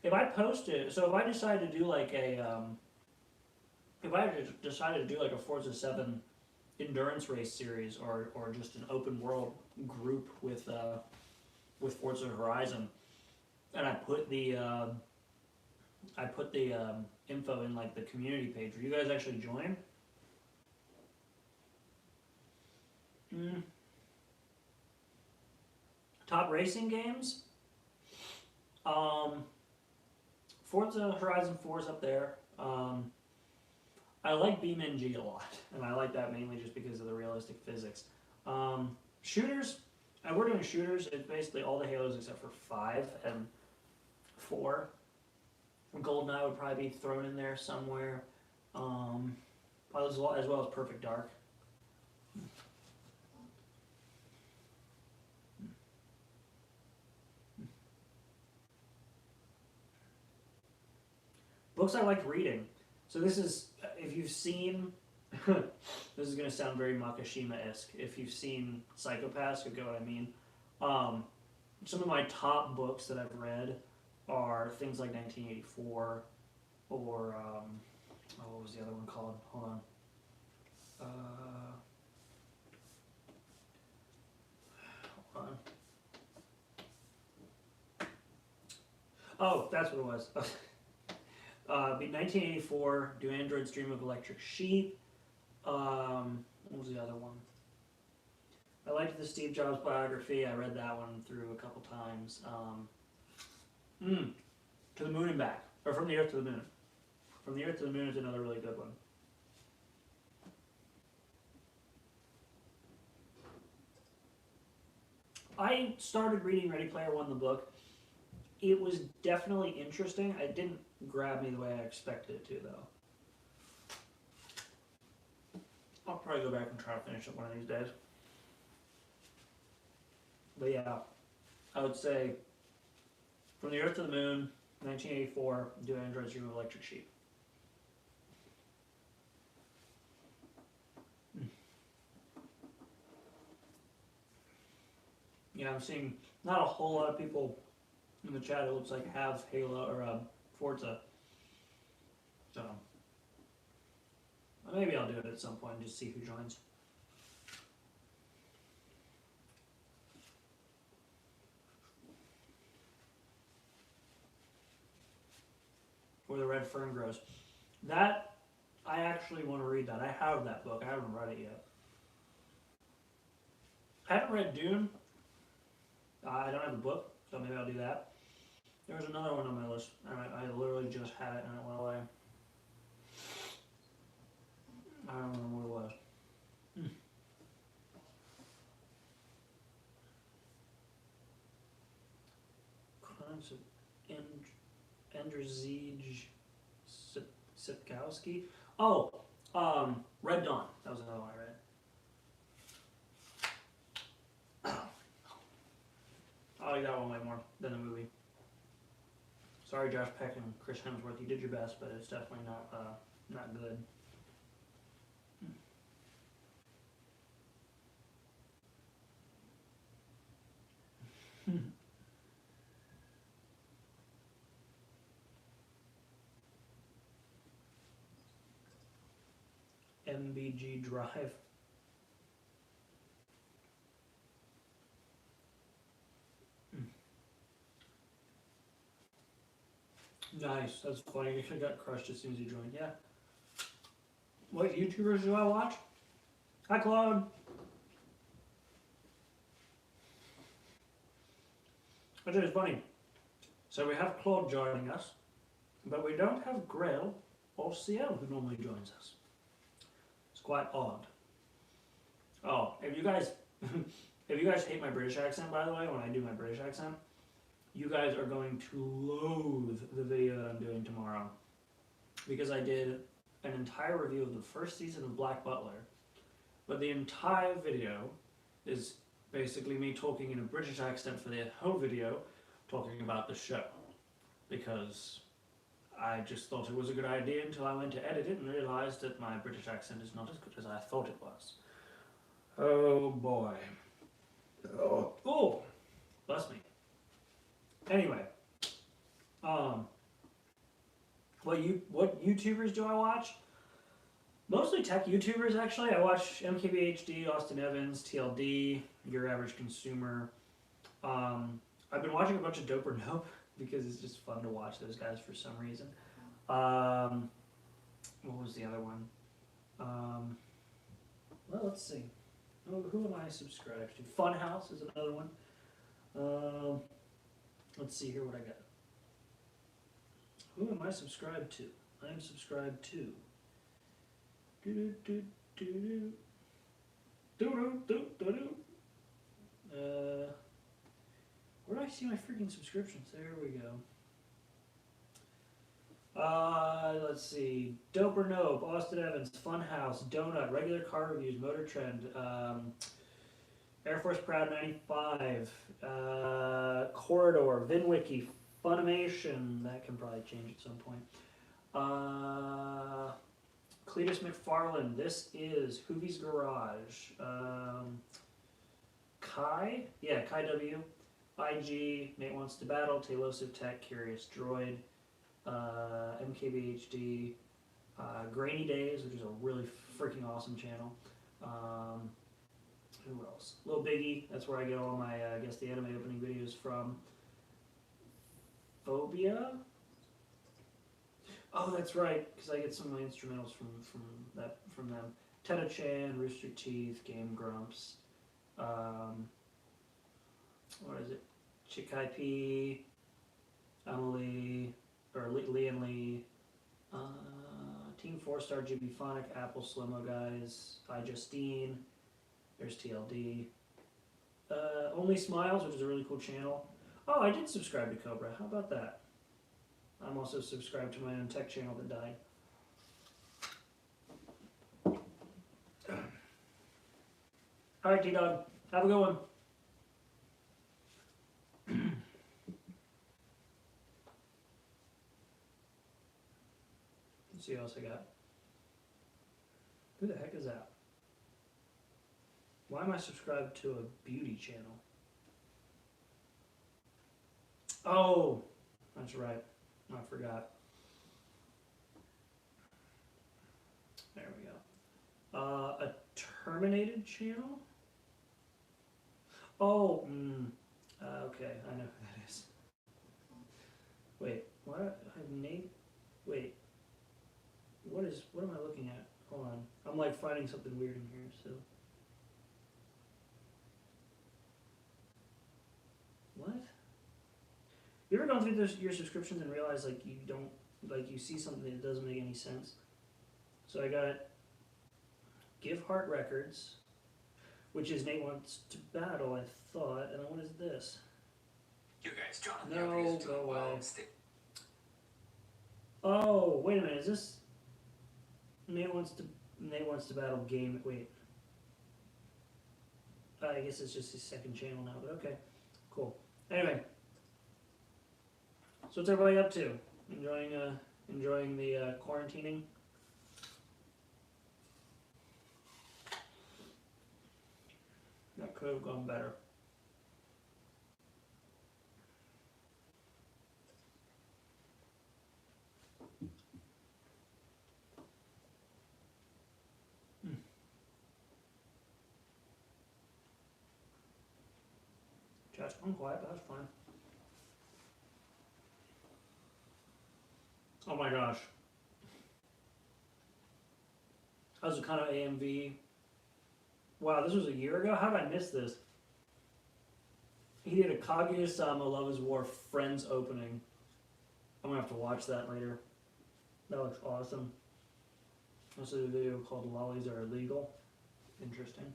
If I post it, so if I decide to do like a, if I decided to do like a Forza 7 endurance race series, or just an open world group with Forza Horizon, and I put the info in like the community page, will you guys actually join? Top racing games? Forza Horizon 4 is up there. I like BeamNG a lot, and I like that mainly just because of the realistic physics. Shooters, and we're doing shooters, it's basically all the Halos except for 5 and 4. GoldenEye would probably be thrown in there somewhere, as well as Perfect Dark. Books I liked reading. So this is, if you've seen, this is going to sound very Makishima-esque. If you've seen Psycho-Pass, you'll get what I mean. Some of my top books that I've read are things like 1984, or, what was the other one called? Hold on. Hold on. Oh, that's what it was. 1984, Do Androids Dream of Electric Sheep? What was the other one? I liked the Steve Jobs biography. I read that one through a couple times. To the Moon and Back, or From the Earth to the Moon. From the Earth to the Moon is another really good one. I started reading Ready Player One, the book. It was definitely interesting. It didn't grab me the way I expected it to, though. I'll probably go back and try to finish it one of these days. But yeah, I would say From the Earth to the Moon, 1984, Do Androids Dream of Electric Sheep. Yeah, I'm seeing not a whole lot of people in the chat, it looks like, have Halo or Forza. So maybe I'll do it at some point and just see who joins. Where the Red Fern Grows. That, I actually want to read that. I have that book. I haven't read it yet. I haven't read Dune. I don't have a book, so maybe I'll do that. There was another one on my list, and I literally just had it and it went away. I don't remember what it was. Crimes of Andrzej Sapkowski. Oh, Red Dawn. That was another one I read. I like that one way more than the movie. Sorry, Josh Peck and Chris Hemsworth. You did your best, but it's definitely not good. MBG Drive. Nice. That's funny. I got crushed as soon as you joined. Yeah. What YouTubers do I watch? Hi, Claude. Which is funny. So we have Claude joining us, but we don't have Grail or CL who normally joins us. It's quite odd. Oh, if you guys hate my British accent, by the way, when I do my British accent, you guys are going to loathe the video that I'm doing tomorrow. Because I did an entire review of the first season of Black Butler, but the entire video is basically me talking in a British accent for the whole video, talking about the show. Because I just thought it was a good idea until I went to edit it and realized that my British accent is not as good as I thought it was. Oh boy. Oh, bless me. Anyway, what YouTubers do I watch? Mostly tech YouTubers, actually. I watch MKBHD, Austin Evans, TLD, Your Average Consumer. I've been watching a bunch of Dope or Nope because it's just fun to watch those guys for some reason. What was the other one? Well, let's see. Who am I subscribed to? Funhouse is another one. Let's see here what I got. Who am I subscribed to? I am subscribed to. Where do I see my freaking subscriptions? There we go. Let's see. Dope or Nope, Austin Evans, Funhouse, Donut, Regular Car Reviews, Motor Trend, Air Force Proud 95, Corridor, VinWiki, Funimation, that can probably change at some point. Cletus McFarland, this is Hoovie's Garage, Kai W, IG, Nate Wants to Battle, Tailosive Tech, Curious Droid, MKBHD, Grainy Days, which is a really freaking awesome channel. Who else? Lil Biggie, that's where I get all my, I guess, the anime opening videos from. Phobia? Oh, that's right, because I get some of my instrumentals from them. Teta Chan, Rooster Teeth, Game Grumps. What is it? Chikai P, Emily, or Liam Lee, Team 4-Star GB Phonic, Apple Slimo Guys, iJustine, there's TLD. Only Smiles, which is a really cool channel. Oh, I did subscribe to Cobra. How about that? I'm also subscribed to my own tech channel that died. Alright, T-Dog. Have a good one. Let's see what else I got. Who the heck is that? Why am I subscribed to a beauty channel? Oh, that's right. I forgot. There we go. A Terminated channel? Oh, okay, I know who that is. Wait, what? I've named. Wait. What am I looking at? Hold on. I'm like finding something weird in here, so. You ever gone through your subscriptions and realize like you don't, like you see something that doesn't make any sense? So I got Give Heart Records, which is Nate Wants to Battle, I thought, and what is this? You guys, John, No, go away. Oh, wait a minute, is this Nate Wants to Battle game? Wait. I guess it's just his second channel now, but okay. Cool. Anyway. So what's everybody up to? Enjoying the quarantining? That could have gone better. Just unquiet, but that's fine. Oh my gosh. How's the kind of AMV? Wow, this was a year ago? How did I miss this? He did a Kaguya-sama Love is War Friends opening. I'm gonna have to watch that later. That looks awesome. Also did a video called Lollies Are Illegal. Interesting.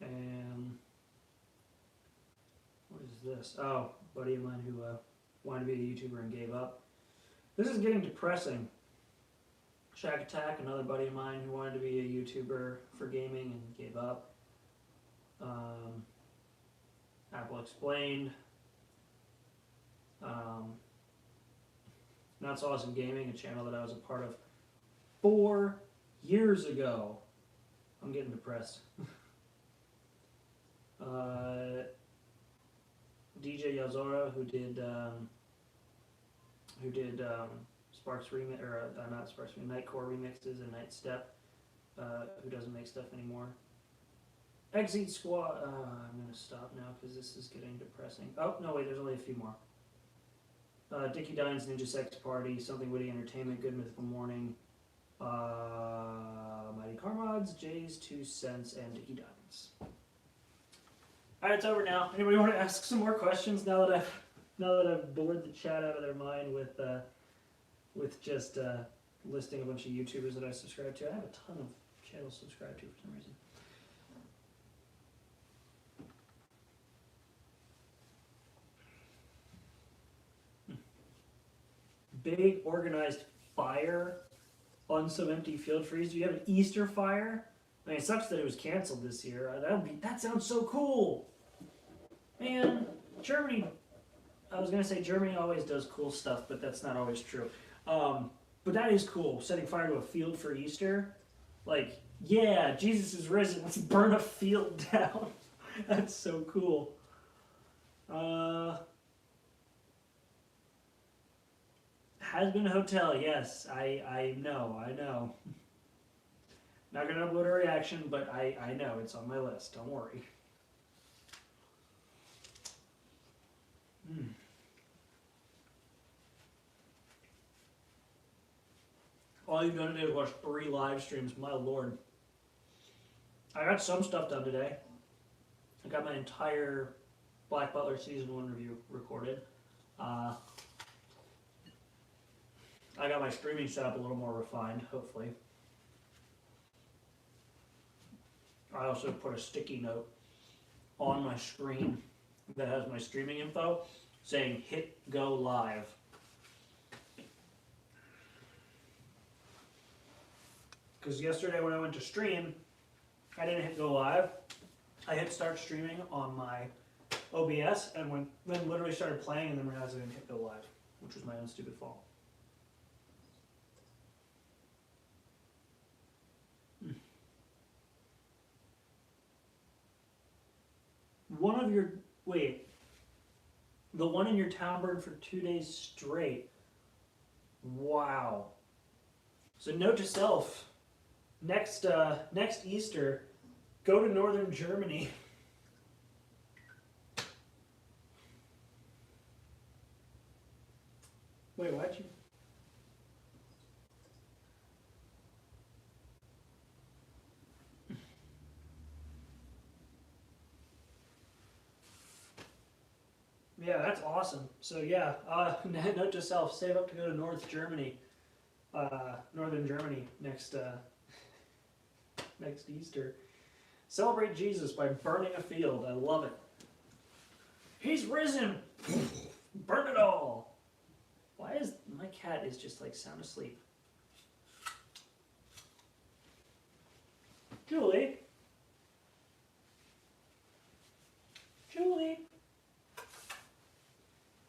And what is this? Oh, a buddy of mine who wanted to be a YouTuber and gave up. This is getting depressing. Shack Attack, another buddy of mine who wanted to be a YouTuber for gaming and gave up. Apple Explained. Not So Awesome Gaming, a channel that I was a part of 4 years ago. I'm getting depressed. DJ Yazora, who did Sparks remix, or not Sparks remix, Nightcore remixes and Night Step, who doesn't make stuff anymore. Exit Squad. I'm gonna stop now because this is getting depressing. Oh no, wait, there's only a few more. Dickie Dine's Ninja Sex Party, Something Witty Entertainment, Good Mythical Morning, Mighty Carmods, Jay's 2 Cents, and Dickie Dine's. Alright, it's over now. Anybody want to ask some more questions now that I've bored the chat out of their mind with just listing a bunch of YouTubers that I subscribe to? I have a ton of channels subscribed to for some reason. Big organized fire on some empty field freeze. Do you have an Easter fire? I mean, it sucks that it was canceled this year. That sounds so cool. Man, Germany. I was gonna say Germany always does cool stuff, but that's not always true. But that is cool. Setting fire to a field for Easter. Like, yeah, Jesus is risen. Let's burn a field down. That's so cool. Has been a hotel, yes. I know. Not gonna upload a reaction, but I know it's on my list. Don't worry. All you've done today is watch 3 live streams. My lord. I got some stuff done today. I got my entire Black Butler Season 1 review recorded. I got my streaming setup a little more refined, hopefully. I also put a sticky note on my screen that has my streaming info saying hit go live. Because yesterday when I went to stream, I didn't hit go live. I hit start streaming on my OBS and then literally started playing and then realized I didn't hit go live, which was my own stupid fault. The one in your town burned for 2 days straight. Wow. So note to self, next Easter, go to northern Germany. Wait, why'd you? Yeah, that's awesome. So yeah, note to self: save up to go to Northern Germany next Easter. Celebrate Jesus by burning a field. I love it. He's risen. Burn it all. Why is my cat is just like sound asleep? Julie. Julie.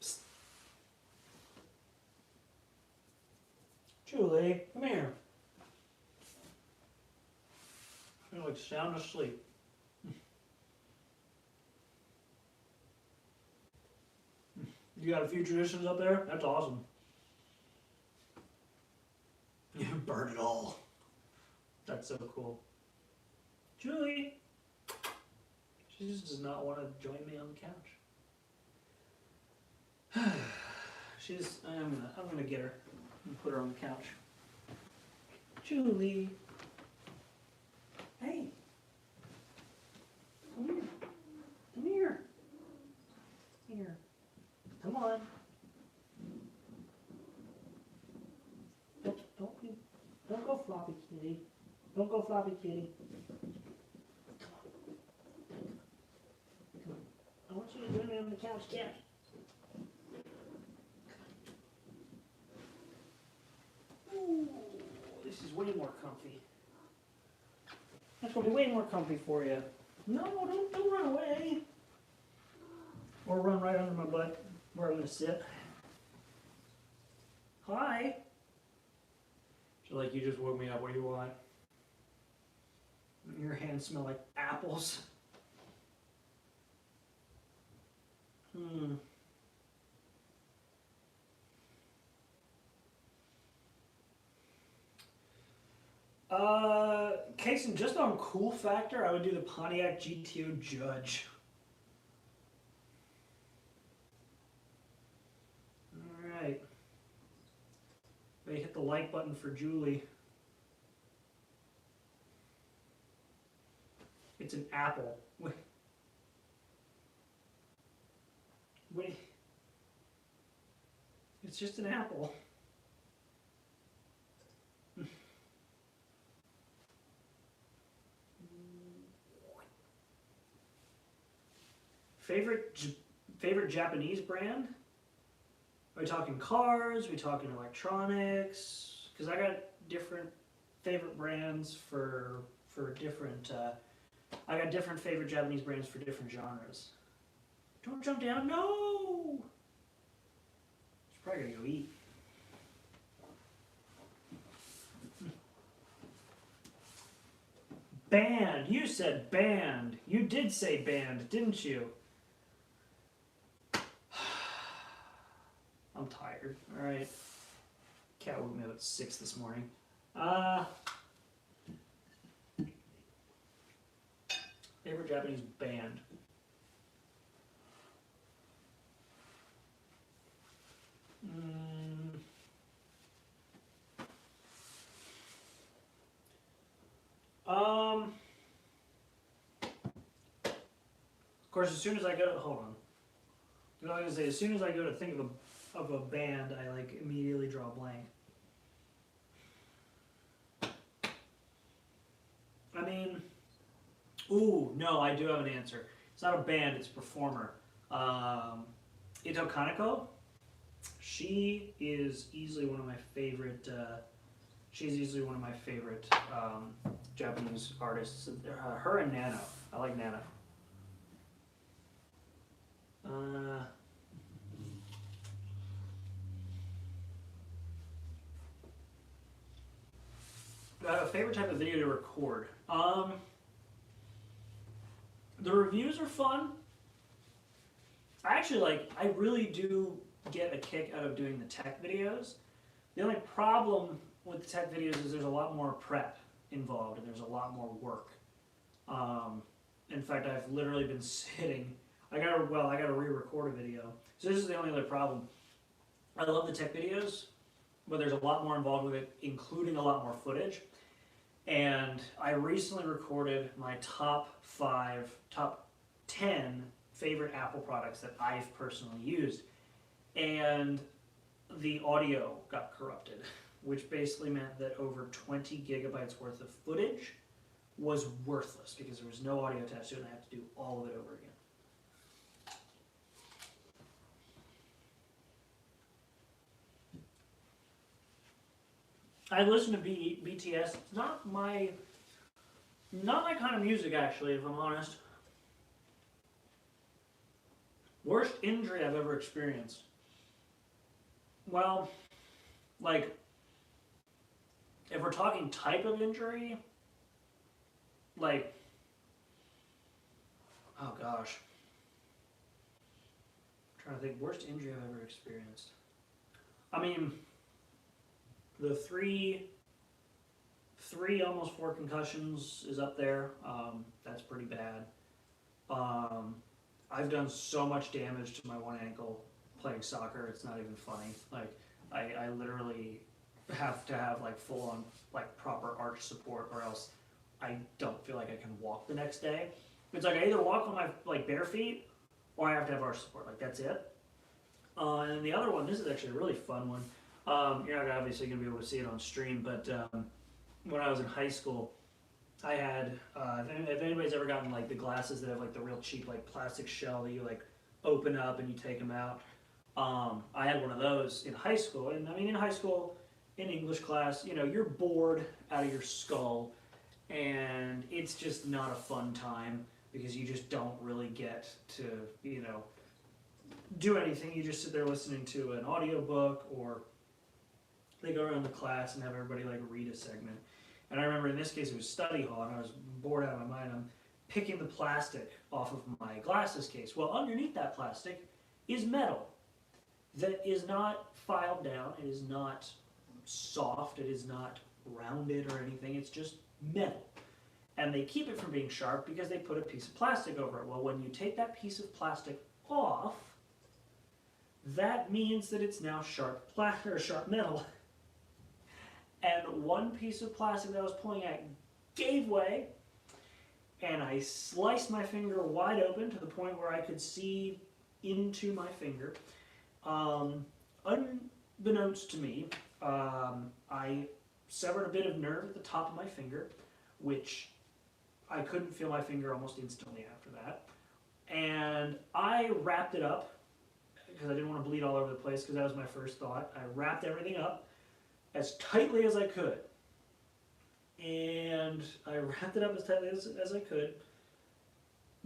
Psst. Julie, come here. You're like sound asleep. You got a few traditions up there? That's awesome. You burn it all. That's so cool. Julie. She just does not want to join me on the couch. I'm gonna get her and put her on the couch. Julie. Hey. Come here. Come here. Here. Come on. Don't go floppy kitty. Don't go floppy kitty. Come on. I want you to join me on the couch, cat. Ooh, this is way more comfy. That's gonna be way more comfy for you. No, don't run away. Or run right under my butt where I'm gonna sit. Hi. So like you just woke me up. What do you want? Your hands smell like apples. Kason, just on cool factor, I would do the Pontiac GTO Judge. Alright. They hit the like button for Julie. It's an apple. Wait. It's just an apple. Favorite Japanese brand? Are we talking cars? Are we talking electronics? Because I got different favorite brands for different. I got different favorite Japanese brands for different genres. Don't jump down! No. She's probably gonna go eat. Band. You said band. You did say band, didn't you? I'm tired. All right. Cat woke me up at 6 this morning. Favorite Japanese band. Of course, as soon as I go to hold on. I was gonna say, as soon as I go to think of a band, I like immediately draw a blank. I mean, ooh, no, I do have an answer. It's not a band, it's a performer. Ito Kaneko. She is easily one of my favorite. Japanese artists. Her and Nano. I like Nano. Favorite type of video to record. The reviews are fun. I really do get a kick out of doing the tech videos. The only problem with the tech videos is there's a lot more prep involved and there's a lot more work. In fact, I've literally been sitting. I gotta re-record a video. So this is the only other problem. I love the tech videos, but there's a lot more involved with it, including a lot more footage. And I recently recorded my top 10 favorite Apple products that I've personally used. And the audio got corrupted, which basically meant that over 20 gigabytes worth of footage was worthless because there was no audio attached to it and I had to do all of it over again. I listen to BTS. It's not my kind of music, actually, if I'm honest. Worst injury I've ever experienced. Well, like, if we're talking type of injury, like, oh gosh. I'm trying to think, worst injury I've ever experienced. I mean, the three, almost 4 concussions is up there. That's pretty bad. I've done so much damage to my one ankle playing soccer. It's not even funny. Like, I literally have to have like full on like proper arch support, or else I don't feel like I can walk the next day. It's like I either walk on my like bare feet, or I have to have arch support. Like, that's it. And then the other one, this is actually a really fun one. You're not obviously going to be able to see it on stream, but when I was in high school, I had, if anybody's ever gotten like the glasses that have like the real cheap like plastic shell that you like open up and you take them out, I had one of those in high school. And I mean, in high school, in English class, you know, you're bored out of your skull, and it's just not a fun time because you just don't really get to, you know, do anything. You just sit there listening to an audiobook, or they go around the class and have everybody like read a segment. And I remember in this case it was study hall, and I was bored out of my mind. I'm picking the plastic off of my glasses case. Well, underneath that plastic is metal that is not filed down. It is not soft. It is not rounded or anything. It's just metal. And they keep it from being sharp because they put a piece of plastic over it. Well, when you take that piece of plastic off, that means that it's now sharp metal. And one piece of plastic that I was pulling at gave way, and I sliced my finger wide open to the point where I could see into my finger. Unbeknownst to me, I severed a bit of nerve at the top of my finger, which I couldn't feel my finger almost instantly after that. And I wrapped it up because I didn't want to bleed all over the place, because that was my first thought. I wrapped everything up as tightly as I could. And I wrapped it up as tightly as I could.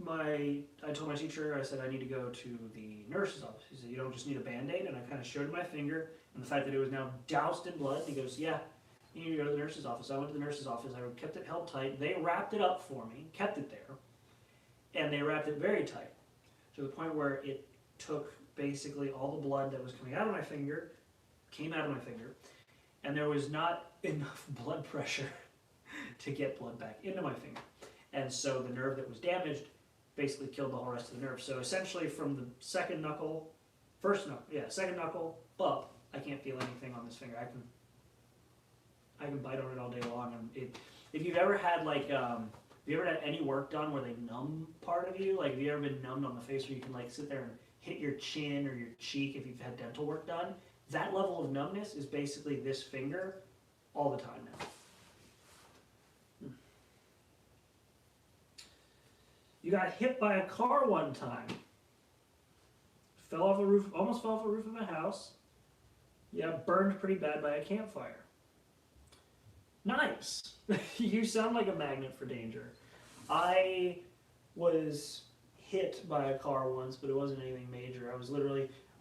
I told my teacher, I said, I need to go to the nurse's office. He said, you don't just need a Band-Aid? And I kind of showed him my finger and the fact that it was now doused in blood. He goes, yeah, you need to go to the nurse's office. I went to the nurse's office. I kept it held tight. They wrapped it up for me, kept it there, and they wrapped it very tight to the point where it took basically all the blood that was coming out of my finger, came out of my finger, and there was not enough blood pressure to get blood back into my finger. And so the nerve that was damaged basically killed the whole rest of the nerve. So essentially from the second knuckle up, I can't feel anything on this finger. I can bite on it all day long. And if you've ever had like, have you ever had any work done where they numb part of you? Like, have you ever been numbed on the face where you can like sit there and hit your chin or your cheek if you've had dental work done? That level of numbness is basically this finger all the time now. You got hit by a car one time. Fell off a roof, almost fell off a roof of a house. Yeah, burned pretty bad by a campfire. Nice. You sound like a magnet for danger. I was hit by a car once, but it wasn't anything major. I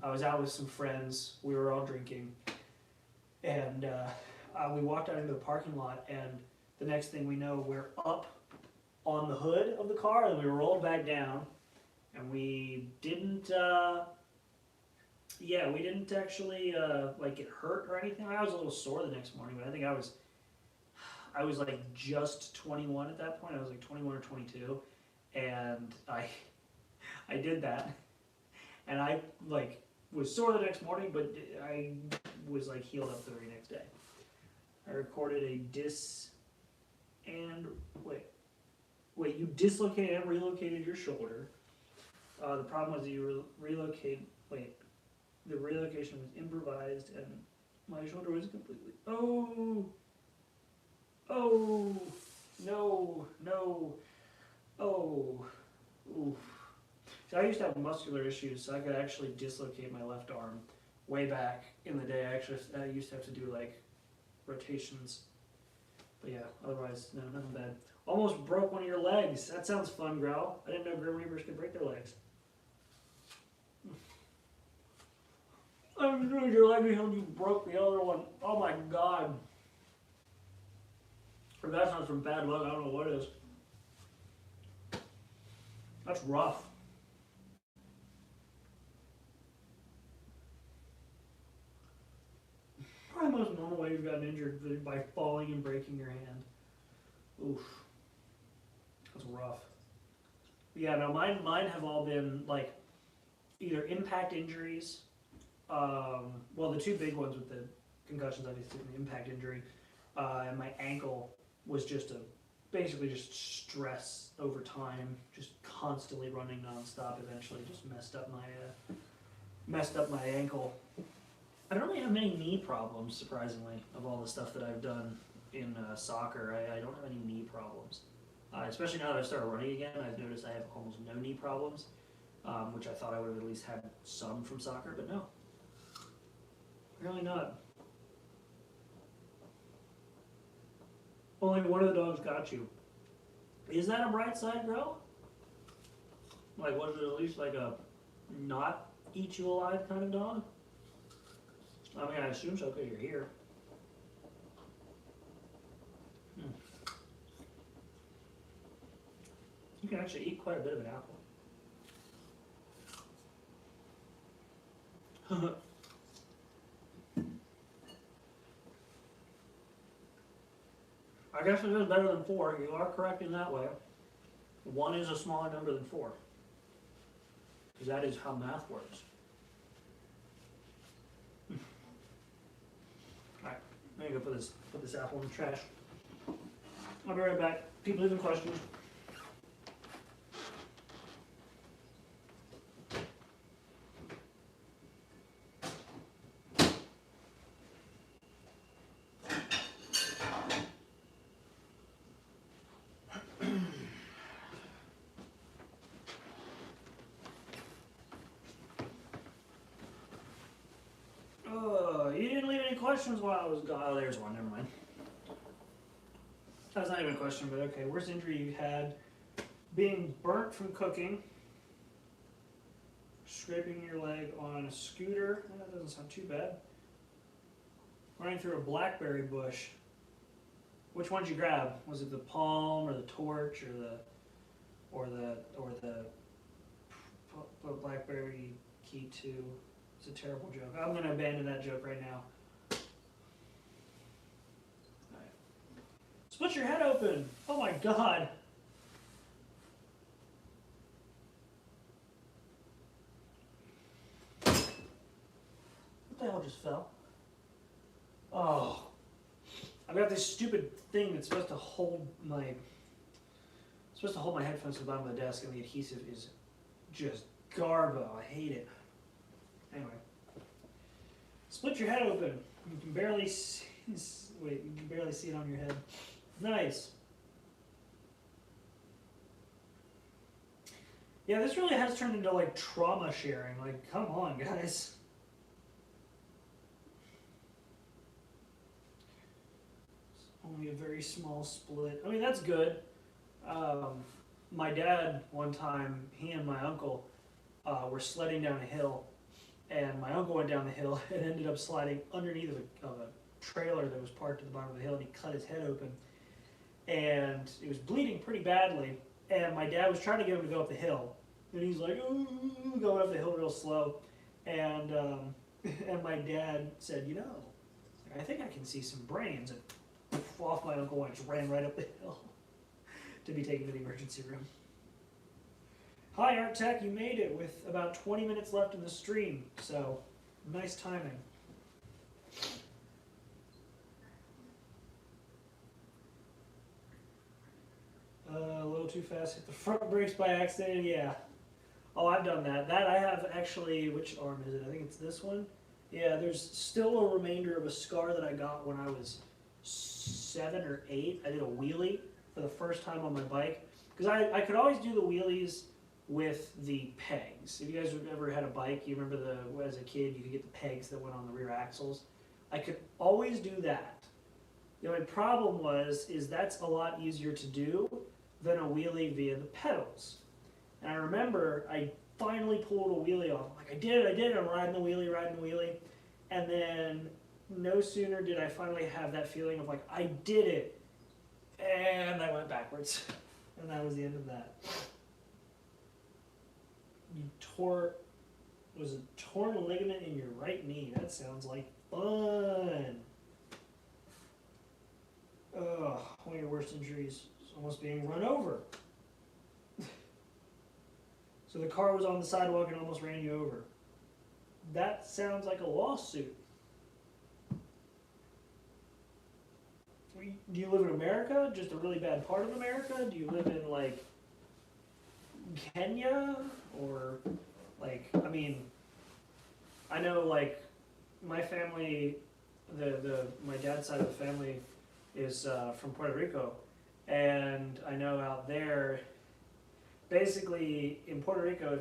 was out with some friends. We were all drinking. And we walked out into the parking lot, and the next thing we know, we're up on the hood of the car, and we rolled back down, and we didn't actually like get hurt or anything. I was a little sore the next morning, but I think I was like just 21 at that point. I was like 21 or 22, and I did that, and I like was sore the next morning, but I was like healed up the very next day. I recorded a Wait, you dislocated and relocated your shoulder. The problem was you relocate. Wait, the relocation was improvised, and my shoulder was completely. Oh, oh, no, no, oh, oof. So I used to have muscular issues, so I could actually dislocate my left arm. Way back in the day, I used to have to do like rotations. But yeah, otherwise, no, nothing bad. Almost broke one of your legs. That sounds fun, Growl. I didn't know Grim Reapers could break their legs. I'm doing your leg until you broke the other one. Oh my god. If that's not some bad luck, I don't know what is. That's rough. Probably the most normal way you've gotten injured by falling and breaking your hand. Oof. That's rough. But yeah, no, mine have all been like either impact injuries. Well, the two big ones with the concussions, obviously, the impact injury, and my ankle was just basically just stress over time, just constantly running nonstop. Eventually, just messed up my ankle. I don't really have many knee problems, surprisingly, of all the stuff that I've done in soccer. I don't have any knee problems. Especially now that I've started running again, I've noticed I have almost no knee problems, which I thought I would have at least had some from soccer, but no. Really not. Only one of the dogs got you. Is that a bright side, bro? Like, was it at least like a not eat you alive kind of dog? I mean, I assume so because you're here. You can actually eat quite a bit of an apple. I guess it is better than 4. You are correct in that way. 1 is a smaller number than 4. Because that is how math works. Alright, I'm gonna go put this apple in the trash. I'll be right back. Keep leaving questions. You didn't leave any questions while I was gone. Oh, there's one. Never mind. That's not even a question, but okay. Worst injury you had? Being burnt from cooking. Scraping your leg on a scooter. That doesn't sound too bad. Running through a blackberry bush. Which one did you grab? Was it the palm or the torch or the blackberry key 2? It's a terrible joke. I'm going to abandon that joke right now. Right. Split your head open. Oh my god. What the hell just fell? Oh. I've got this stupid thing that's supposed to hold my headphones to the bottom of the desk, and the adhesive is just garbo. I hate it. Anyway, split your head open. You can barely see, wait. You can barely see it on your head. Nice. Yeah, this really has turned into like trauma sharing. Like, come on, guys. Only a very small split. I mean, that's good. My dad, one time, he and my uncle were sledding down a hill, and my uncle went down the hill and ended up sliding underneath of a trailer that was parked at the bottom of the hill, and he cut his head open, and it was bleeding pretty badly, and my dad was trying to get him to go up the hill, and he's like, ooh, going up the hill real slow, and my dad said, you know, I think I can see some brains, and off my uncle went, just ran right up the hill to be taken to the emergency room. Hi, Art Tech, you made it with about 20 minutes left in the stream, so nice timing. A little too fast, hit the front brakes by accident, yeah. Oh, I've done that. That I have actually, which arm is it? I think it's this one. Yeah, there's still a remainder of a scar that I got when I was 7 or 8. I did a wheelie for the first time on my bike. Because I could always do the wheelies with the pegs. If you guys have ever had a bike, you remember as a kid, you could get the pegs that went on the rear axles. I could always do that. The only problem is that's a lot easier to do than a wheelie via the pedals. And I remember I finally pulled a wheelie off. Like, I did it, I'm riding the wheelie. And then no sooner did I finally have that feeling of like, I did it. And I went backwards. And that was the end of that. You was a torn ligament in your right knee. That sounds like fun. Ugh, one of your worst injuries is almost being run over. So the car was on the sidewalk and almost ran you over. That sounds like a lawsuit. Do you live in America? Just a really bad part of America? Do you live in like Kenya? Or like, I mean, I know like my family, my dad's side of the family is from Puerto Rico, and I know out there, basically in Puerto Rico,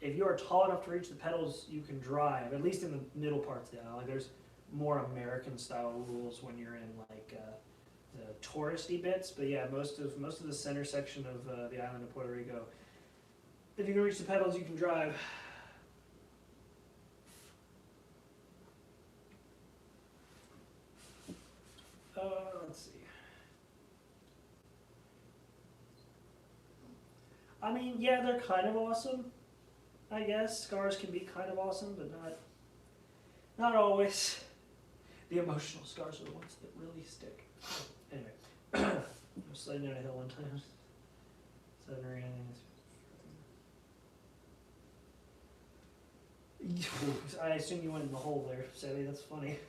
if you are tall enough to reach the pedals, you can drive. At least in the middle parts of the island, like there's more American style rules when you're in like the touristy bits. But yeah, most of the center section of the island of Puerto Rico, if you can reach the pedals, you can drive. Let's see. I mean, yeah, they're kind of awesome. I guess scars can be kind of awesome, but not always. The emotional scars are the ones that really stick. Anyway, I was sliding down a hill one time. I assume you went in the hole there, Sadie. That's funny.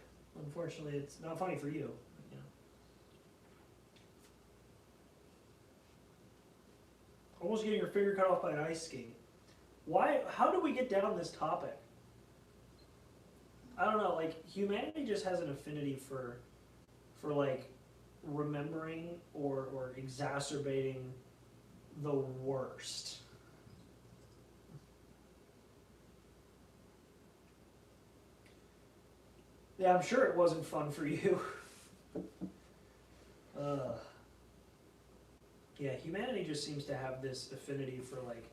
Unfortunately, it's not funny for you. Almost getting your finger cut off by an ice skate. Why? How do we get down this topic? I don't know. Like, humanity just has an affinity for like remembering or exacerbating the worst. Yeah, I'm sure it wasn't fun for you. Yeah, humanity just seems to have this affinity for like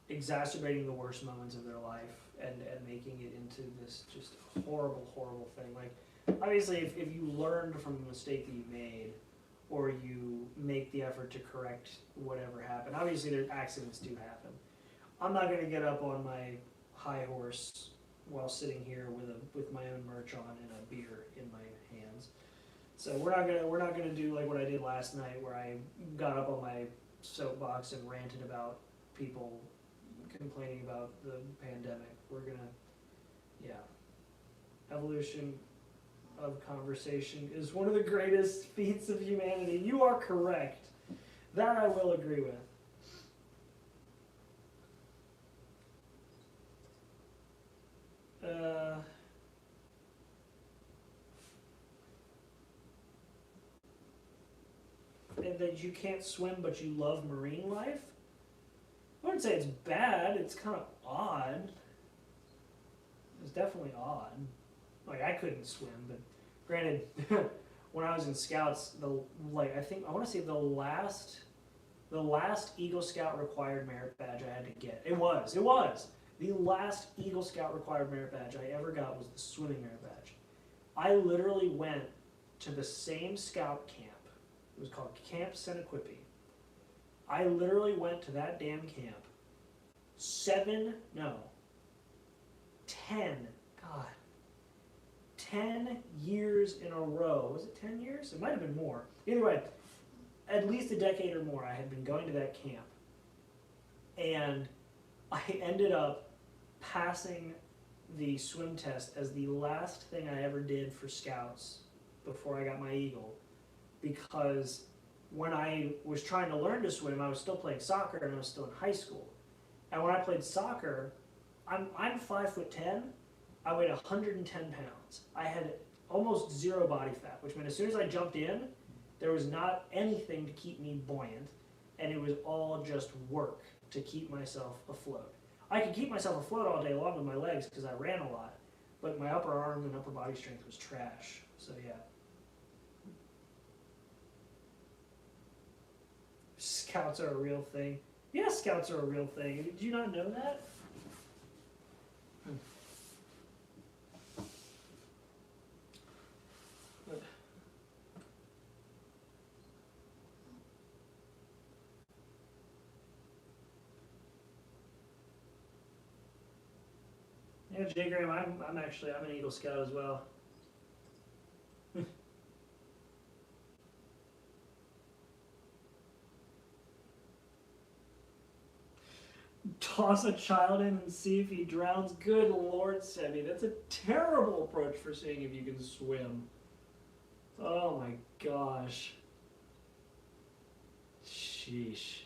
exacerbating the worst moments of their life and making it into this just horrible, horrible thing. Like, obviously, if you learned from a mistake that you made, or you make the effort to correct whatever happened, obviously there accidents do happen. I'm not going to get up on my high horse while sitting here with my own merch on and a beer in my hands. So we're not gonna do like what I did last night, where I got up on my soapbox and ranted about people complaining about the pandemic. We're gonna, yeah. Evolution of conversation is one of the greatest feats of humanity. You are correct. That I will agree with. And that you can't swim but you love marine life? I wouldn't say it's bad, it's kind of odd. It's definitely odd. Like, I couldn't swim, but granted, when I was in Scouts, I want to say the last Eagle Scout required merit badge I had to get. It was. The last Eagle Scout required merit badge I ever got was the swimming merit badge. I literally went to the same scout camp. It was called Camp Senequippy. I literally went to that damn camp 10 years in a row. Was it 10 years? It might have been more. Either way, at least a decade or more I had been going to that camp. And I ended up passing the swim test as the last thing I ever did for Scouts before I got my Eagle. Because when I was trying to learn to swim, I was still playing soccer and I was still in high school. And when I played soccer, I'm 5'10". I weighed 110 pounds. I had almost zero body fat, which meant as soon as I jumped in, there was not anything to keep me buoyant, and it was all just work to keep myself afloat. I could keep myself afloat all day long with my legs because I ran a lot, but my upper arm and upper body strength was trash. So yeah. Scouts are a real thing. Yeah, scouts are a real thing. Did you not know that? Yeah, Jay Graham, I'm an Eagle Scout as well. Toss a child in and see if he drowns. Good Lord, Semi, that's a terrible approach for seeing if you can swim. Oh my gosh. Sheesh.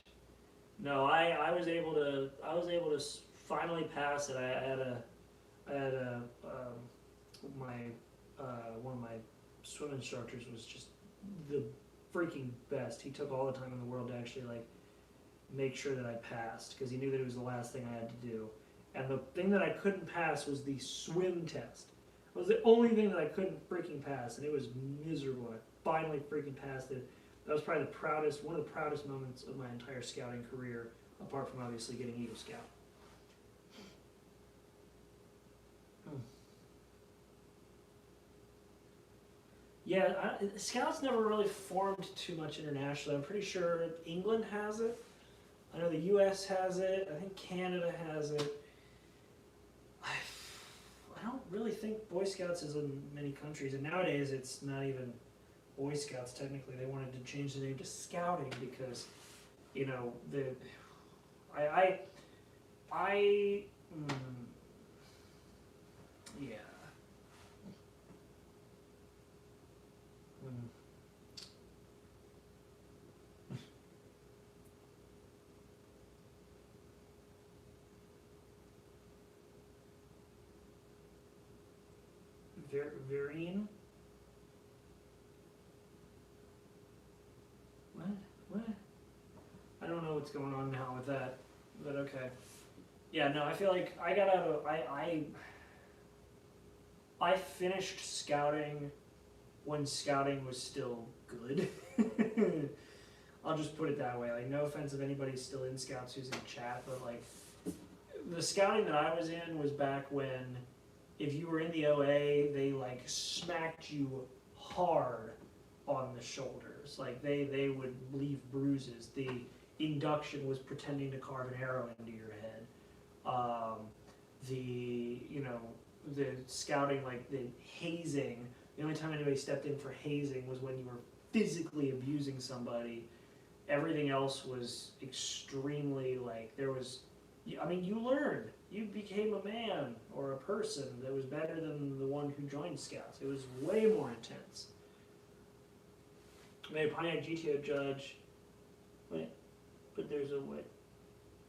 No, I was able to finally pass it. I had one of my swim instructors was just the freaking best. He took all the time in the world to actually like make sure that I passed because he knew that it was the last thing I had to do. And the thing that I couldn't pass was the swim test. It was the only thing that I couldn't freaking pass, and it was miserable. I finally freaking passed it. That was probably one of the proudest moments of my entire scouting career, apart from obviously getting Eagle Scout. Yeah, Scouts never really formed too much internationally. I'm pretty sure England has it. I know the U.S. has it. I think Canada has it. I don't really think Boy Scouts is in many countries, and nowadays it's not even Boy Scouts. Technically, they wanted to change the name to Scouting because, you know, yeah. Vereen? What? I don't know what's going on now with that, but okay. Yeah, no, I feel like I got out of I finished scouting when scouting was still good. I'll just put it that way. Like, no offense if anybody's still in Scouts who's in chat, but like, the scouting that I was in was back when, if you were in the OA, they like smacked you hard on the shoulders. Like they would leave bruises. The induction was pretending to carve an arrow into your head. The scouting, like the hazing, the only time anybody stepped in for hazing was when you were physically abusing somebody. Everything else was extremely like, there was, I mean, you learned. You became a man or a person that was better than the one who joined Scouts. It was way more intense. I made a Pontiac GTO judge. Wait, but there's a way.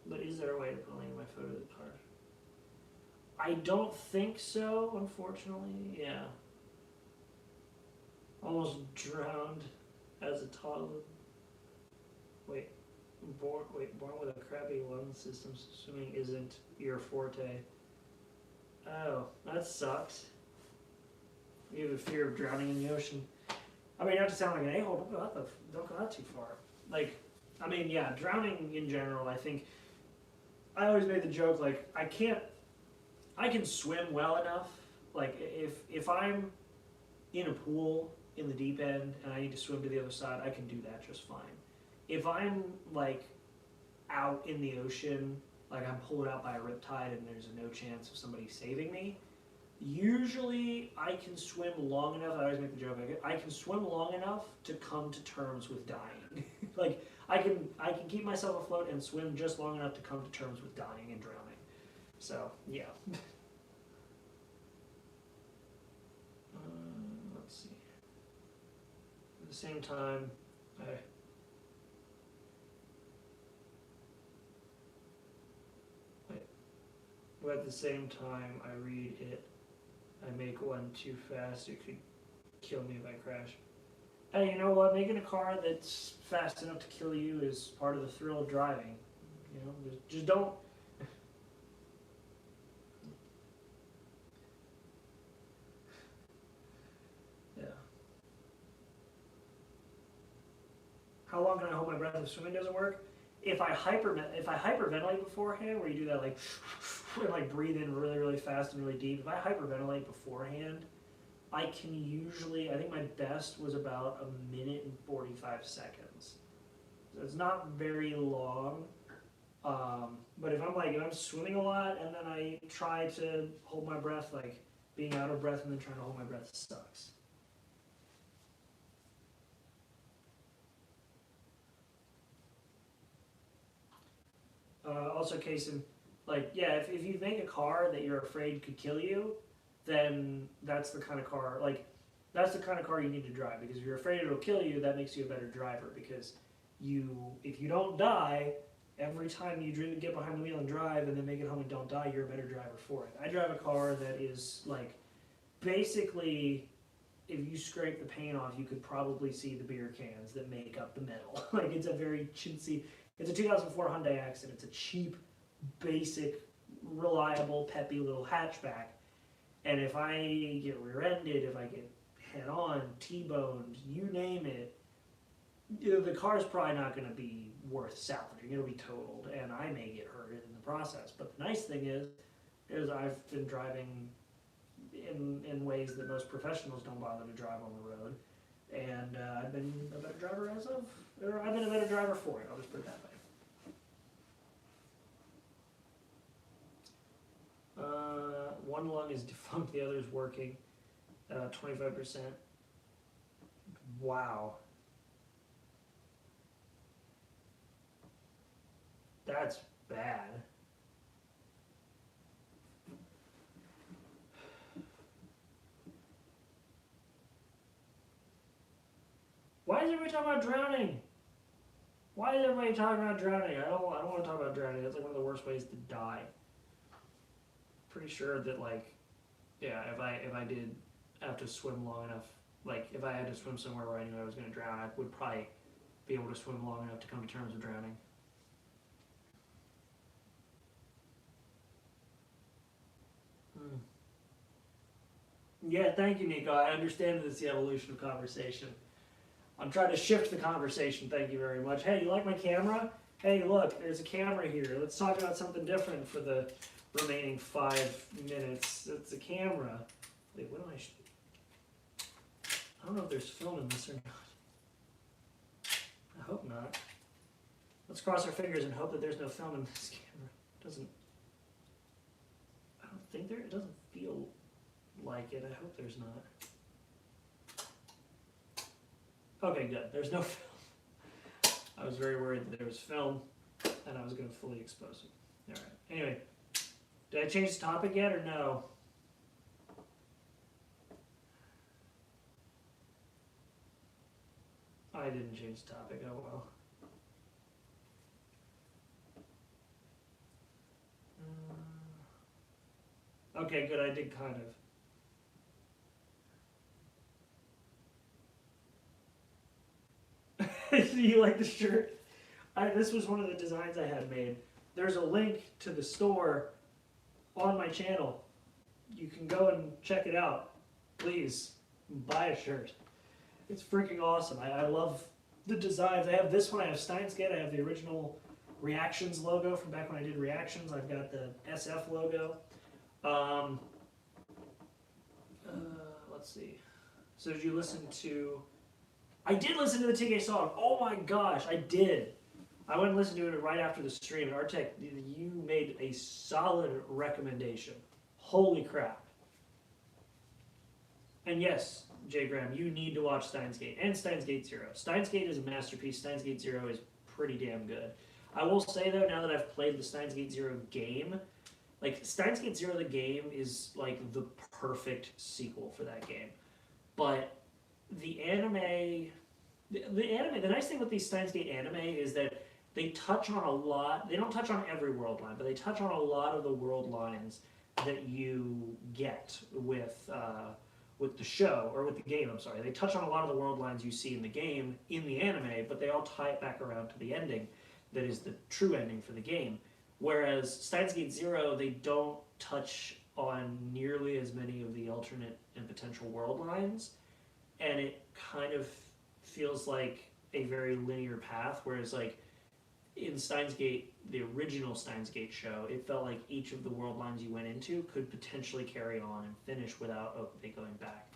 But is there a way to put a link in my photo of the car? I don't think so, unfortunately. Yeah. Almost drowned as a toddler. Born with a crappy lung system, swimming isn't your forte. Oh, that sucks. You have a fear of drowning in the ocean. I mean, not to sound like an a-hole, don't go that too far. Like, I mean, yeah, drowning in general, I think, I always made the joke, like, I can swim well enough, like, if I'm in a pool in the deep end and I need to swim to the other side, I can do that just fine. If I'm like out in the ocean, like I'm pulled out by a riptide and there's no chance of somebody saving me, usually I can swim long enough, I always make the joke, I can swim long enough to come to terms with dying. Like I can keep myself afloat and swim just long enough to come to terms with dying and drowning. So yeah. Let's see. At the same time, but at the same time, I read it. I make one too fast, it could kill me if I crash. Hey, you know what? Making a car that's fast enough to kill you is part of the thrill of driving. You know, just don't. Yeah. How long can I hold my breath if swimming doesn't work? If I hyperventilate beforehand, where you do that like, and like breathe in really really fast and really deep. If I hyperventilate beforehand, I can usually. I think my best was about 1 minute and 45 seconds. So it's not very long. But if I'm swimming a lot and then I try to hold my breath, like being out of breath and then trying to hold my breath sucks. Also, Kason, like, yeah, if you make a car that you're afraid could kill you, then that's the kind of car, like, that's the kind of car you need to drive, because if you're afraid it'll kill you, that makes you a better driver, because if you don't die, every time you get behind the wheel and drive and then make it home and don't die, you're a better driver for it. I drive a car that is, like, basically, if you scrape the paint off, you could probably see the beer cans that make up the metal. Like, it's a very chintzy. It's a 2004 Hyundai Accent. It's a cheap, basic, reliable, peppy little hatchback. And if I get rear-ended, if I get head-on, T-boned, you name it, the car's probably not going to be worth salvaging. It'll be totaled, and I may get hurt in the process. But the nice thing is I've been driving in ways that most professionals don't bother to drive on the road. And I've been a better driver I've been a better driver for it, I'll just put it that way. One lung is defunct, the other is working. 25%. Wow. That's bad. Why is everybody talking about drowning? Why is everybody talking about drowning? I don't want to talk about drowning. That's like one of the worst ways to die. Pretty sure that, like, yeah, if I did have to swim long enough, like if I had to swim somewhere where I knew I was going to drown, I would probably be able to swim long enough to come to terms with drowning. Yeah, thank you, Nico. I understand that it's the evolution of conversation. I'm trying to shift the conversation. Thank you very much. Hey, you like my camera? Hey, look, there's a camera here. Let's talk about something different for the remaining 5 minutes. It's a camera. Wait, what am I don't know if there's film in this or not. I hope not. Let's cross our fingers and hope that there's no film in this camera. I don't think it doesn't feel like it. I hope there's not. Okay, good. There's no film. I was very worried that there was film and I was going to fully expose it. Alright. Anyway, did I change the topic yet or no? I didn't change the topic. Oh well. Okay, good. I did kind of. You like the shirt? This was one of the designs I had made. There's a link to the store on my channel. You can go and check it out. Please, buy a shirt. It's freaking awesome. I love the designs. I have this one. I have Steins Gate. I have the original Reactions logo from back when I did Reactions. I've got the SF logo. Let's see. So did you listen to... I did listen to the TK song. Oh my gosh, I did. I went and listened to it right after the stream. Artek, you made a solid recommendation. Holy crap. And yes, Jay Graham, you need to watch Steins Gate and Steins Gate Zero. Steins Gate is a masterpiece. Steins Gate Zero is pretty damn good. I will say though, now that I've played the Steins Gate Zero game, like Steins Gate Zero the game is like the perfect sequel for that game. But the anime, the nice thing with these Steins Gate anime is that they touch on a lot. They don't touch on every world line, but they touch on a lot of the world lines that you get with the show or with the game. I'm sorry. They touch on a lot of the world lines you see in the game in the anime, but they all tie it back around to the ending that is the true ending for the game. Whereas Steins Gate Zero, they don't touch on nearly as many of the alternate and potential world lines, and it kind of feels like a very linear path. Whereas like in Steins Gate, the original Steins Gate show, it felt like each of the world lines you went into could potentially carry on and finish without Okabe going back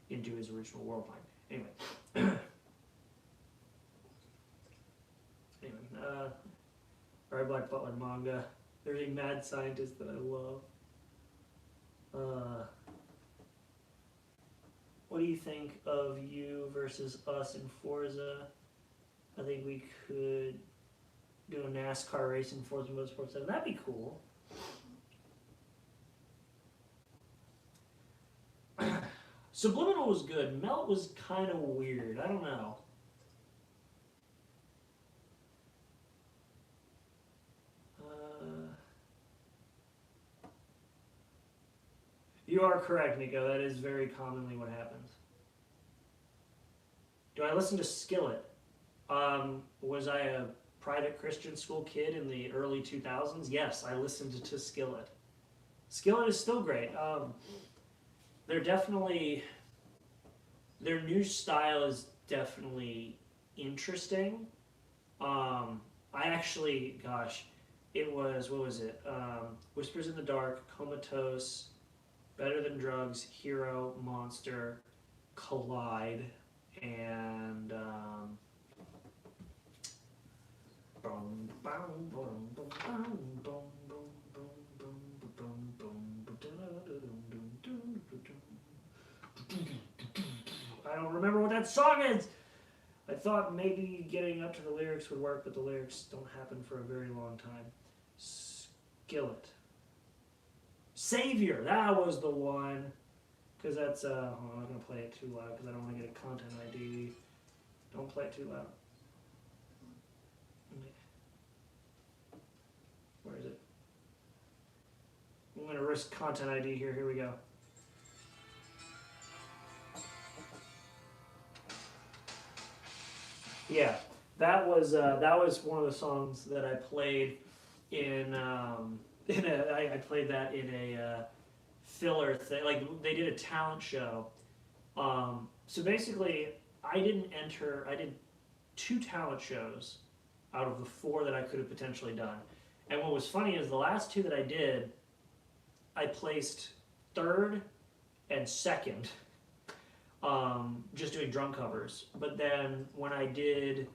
into his original world line. Anyway. Alright, Black Butler manga. There's a mad scientist that I love. What do you think of you versus us in Forza? I think we could do a NASCAR race in Forza Motorsport 7. That'd be cool. Subliminal was good. Melt was kind of weird. I don't know. You are correct, Nico. That is very commonly what happens. Do I listen to Skillet? Was I a private Christian school kid in the early 2000s? Yes, I listened to Skillet. Skillet is still great. They're definitely, their new style is definitely interesting. I actually, gosh, it was, what was it? Whispers in the Dark, Comatose, Better Than Drugs, Hero, Monster, Collide, and I don't remember what that song is. I thought maybe getting up to the lyrics would work, but the lyrics don't happen for a very long time. Skillet. Savior, that was the one. Because that's, hold on, I'm not going to play it too loud because I don't want to get a content ID. Don't play it too loud. Where is it? I'm going to risk content ID here. Here we go. Yeah, that was one of the songs that I played I played that in a filler thing. Like they did a talent show. So basically, I did 2 talent shows out of the 4 that I could have potentially done. And what was funny is the last 2 that I did, I placed 3rd and 2nd, just doing drum covers. But then when I did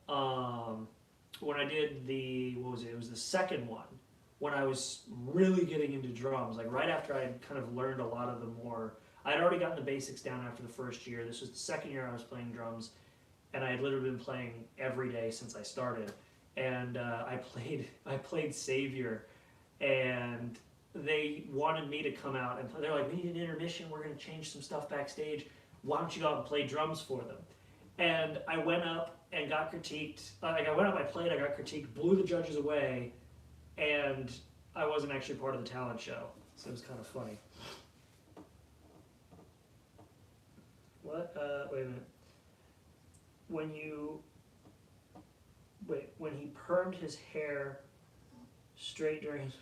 the, what was it? It was the 2nd one, when I was really getting into drums, like right after I had kind of learned a lot of the more, I had already gotten the basics down after the first year. This was the 2nd year I was playing drums, and I had literally been playing every day since I started. And I played Savior, and they wanted me to come out and they're like, we need an intermission. We're going to change some stuff backstage. Why don't you go out and play drums for them? And I went up and got critiqued. I went up, I played, I got critiqued, blew the judges away, and I wasn't actually part of the talent show, so it was kind of funny. What? Wait a minute. When he permed his hair straight during,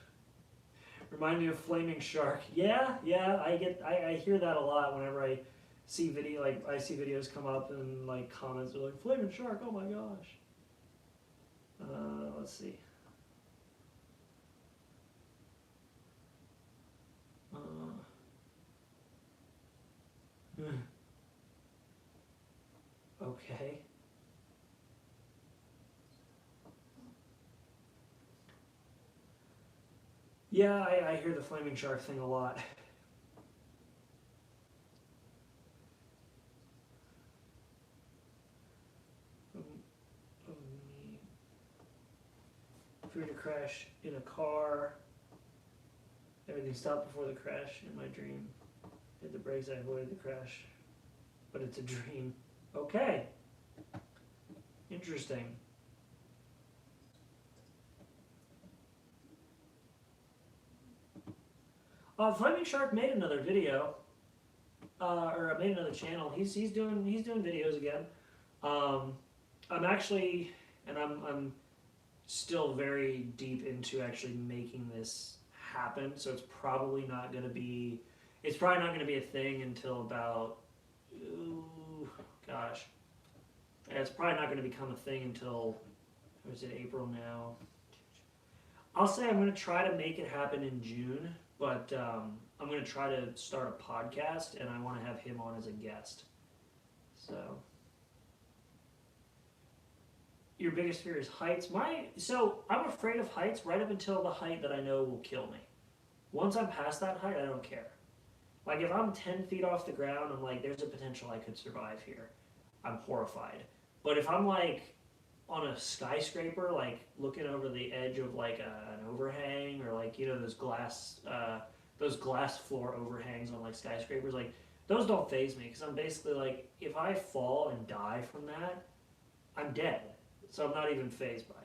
remind me of Flaming Shark. Yeah, I hear that a lot whenever I see videos come up and like comments are like, Flaming Shark, oh my gosh. Let's see. Okay. Yeah, I hear the Flaming Shark thing a lot. Fear to crash in a car. Everything stopped before the crash in my dream. Hit the brakes, I avoided the crash. But it's a dream. Okay. Interesting. Flaming Shark made another video, or made another channel. He's doing videos again. I'm actually, and I'm still very deep into actually making this happen. So it's probably not going to be a thing until about, ooh, gosh, yeah, it's probably not going to become a thing until, what is it, April now? I'll say I'm going to try to make it happen in June, but I'm going to try to start a podcast, and I want to have him on as a guest. So, your biggest fear is heights. So I'm afraid of heights right up until the height that I know will kill me. Once I'm past that height, I don't care. Like if I'm 10 feet off the ground, I'm like, there's a potential I could survive here. I'm horrified. But if I'm like on a skyscraper, like looking over the edge of like an overhang, or like, you know, those glass floor overhangs on like skyscrapers, like those don't faze me, because I'm basically like, if I fall and die from that, I'm dead. So I'm not even fazed by it.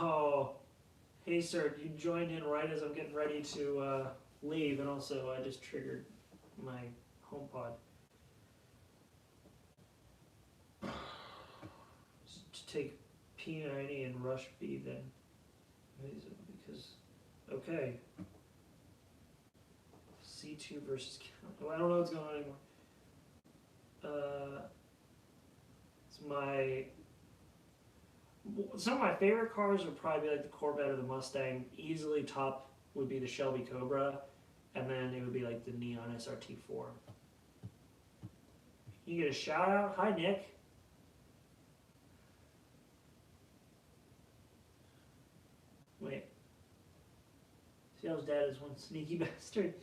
Oh, hey sir, you joined in right as I'm getting ready to leave, and also I just triggered my HomePod. To take P90 and Rush B then. Because, okay. C2 versus, well, I don't know what's going on anymore. Some of my favorite cars would probably be like the Corvette or the Mustang. Easily top would be the Shelby Cobra, and then it would be like the Neon SRT4. You get a shout out. Hi, Nick. Wait. CL's dad is one sneaky bastard.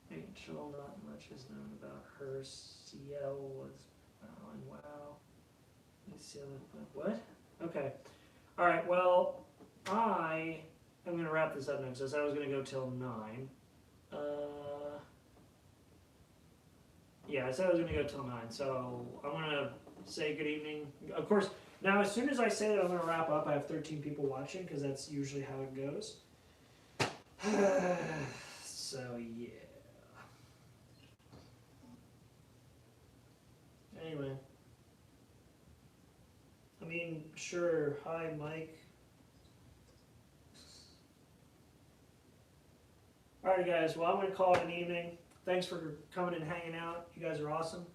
Rachel, not much is known about her. CL was on WoW. What? Okay. Alright, well, I am going to wrap this up now, because I said I was going to go till 9. Yeah, I said I was going to go till 9, so I'm going to say good evening. Of course, now as soon as I say that I'm going to wrap up, I have 13 people watching, because that's usually how it goes. So, yeah. Anyway. I mean, sure. Hi, Mike. Alright, guys. Well, I'm going to call it an evening. Thanks for coming and hanging out. You guys are awesome.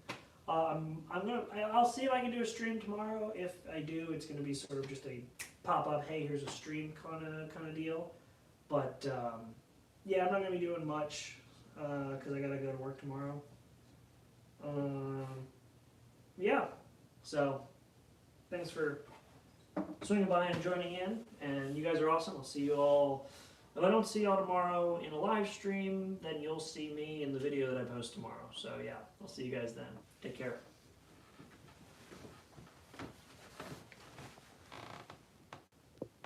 I'll see if I can do a stream tomorrow. If I do, it's going to be sort of just a pop-up, hey, here's a stream kind of deal. But yeah, I'm not going to be doing much because I got to go to work tomorrow. Yeah. So, thanks for swinging by and joining in. And you guys are awesome. I'll see you all. If I don't see y'all tomorrow in a live stream, then you'll see me in the video that I post tomorrow. So yeah, I'll see you guys then. Take care.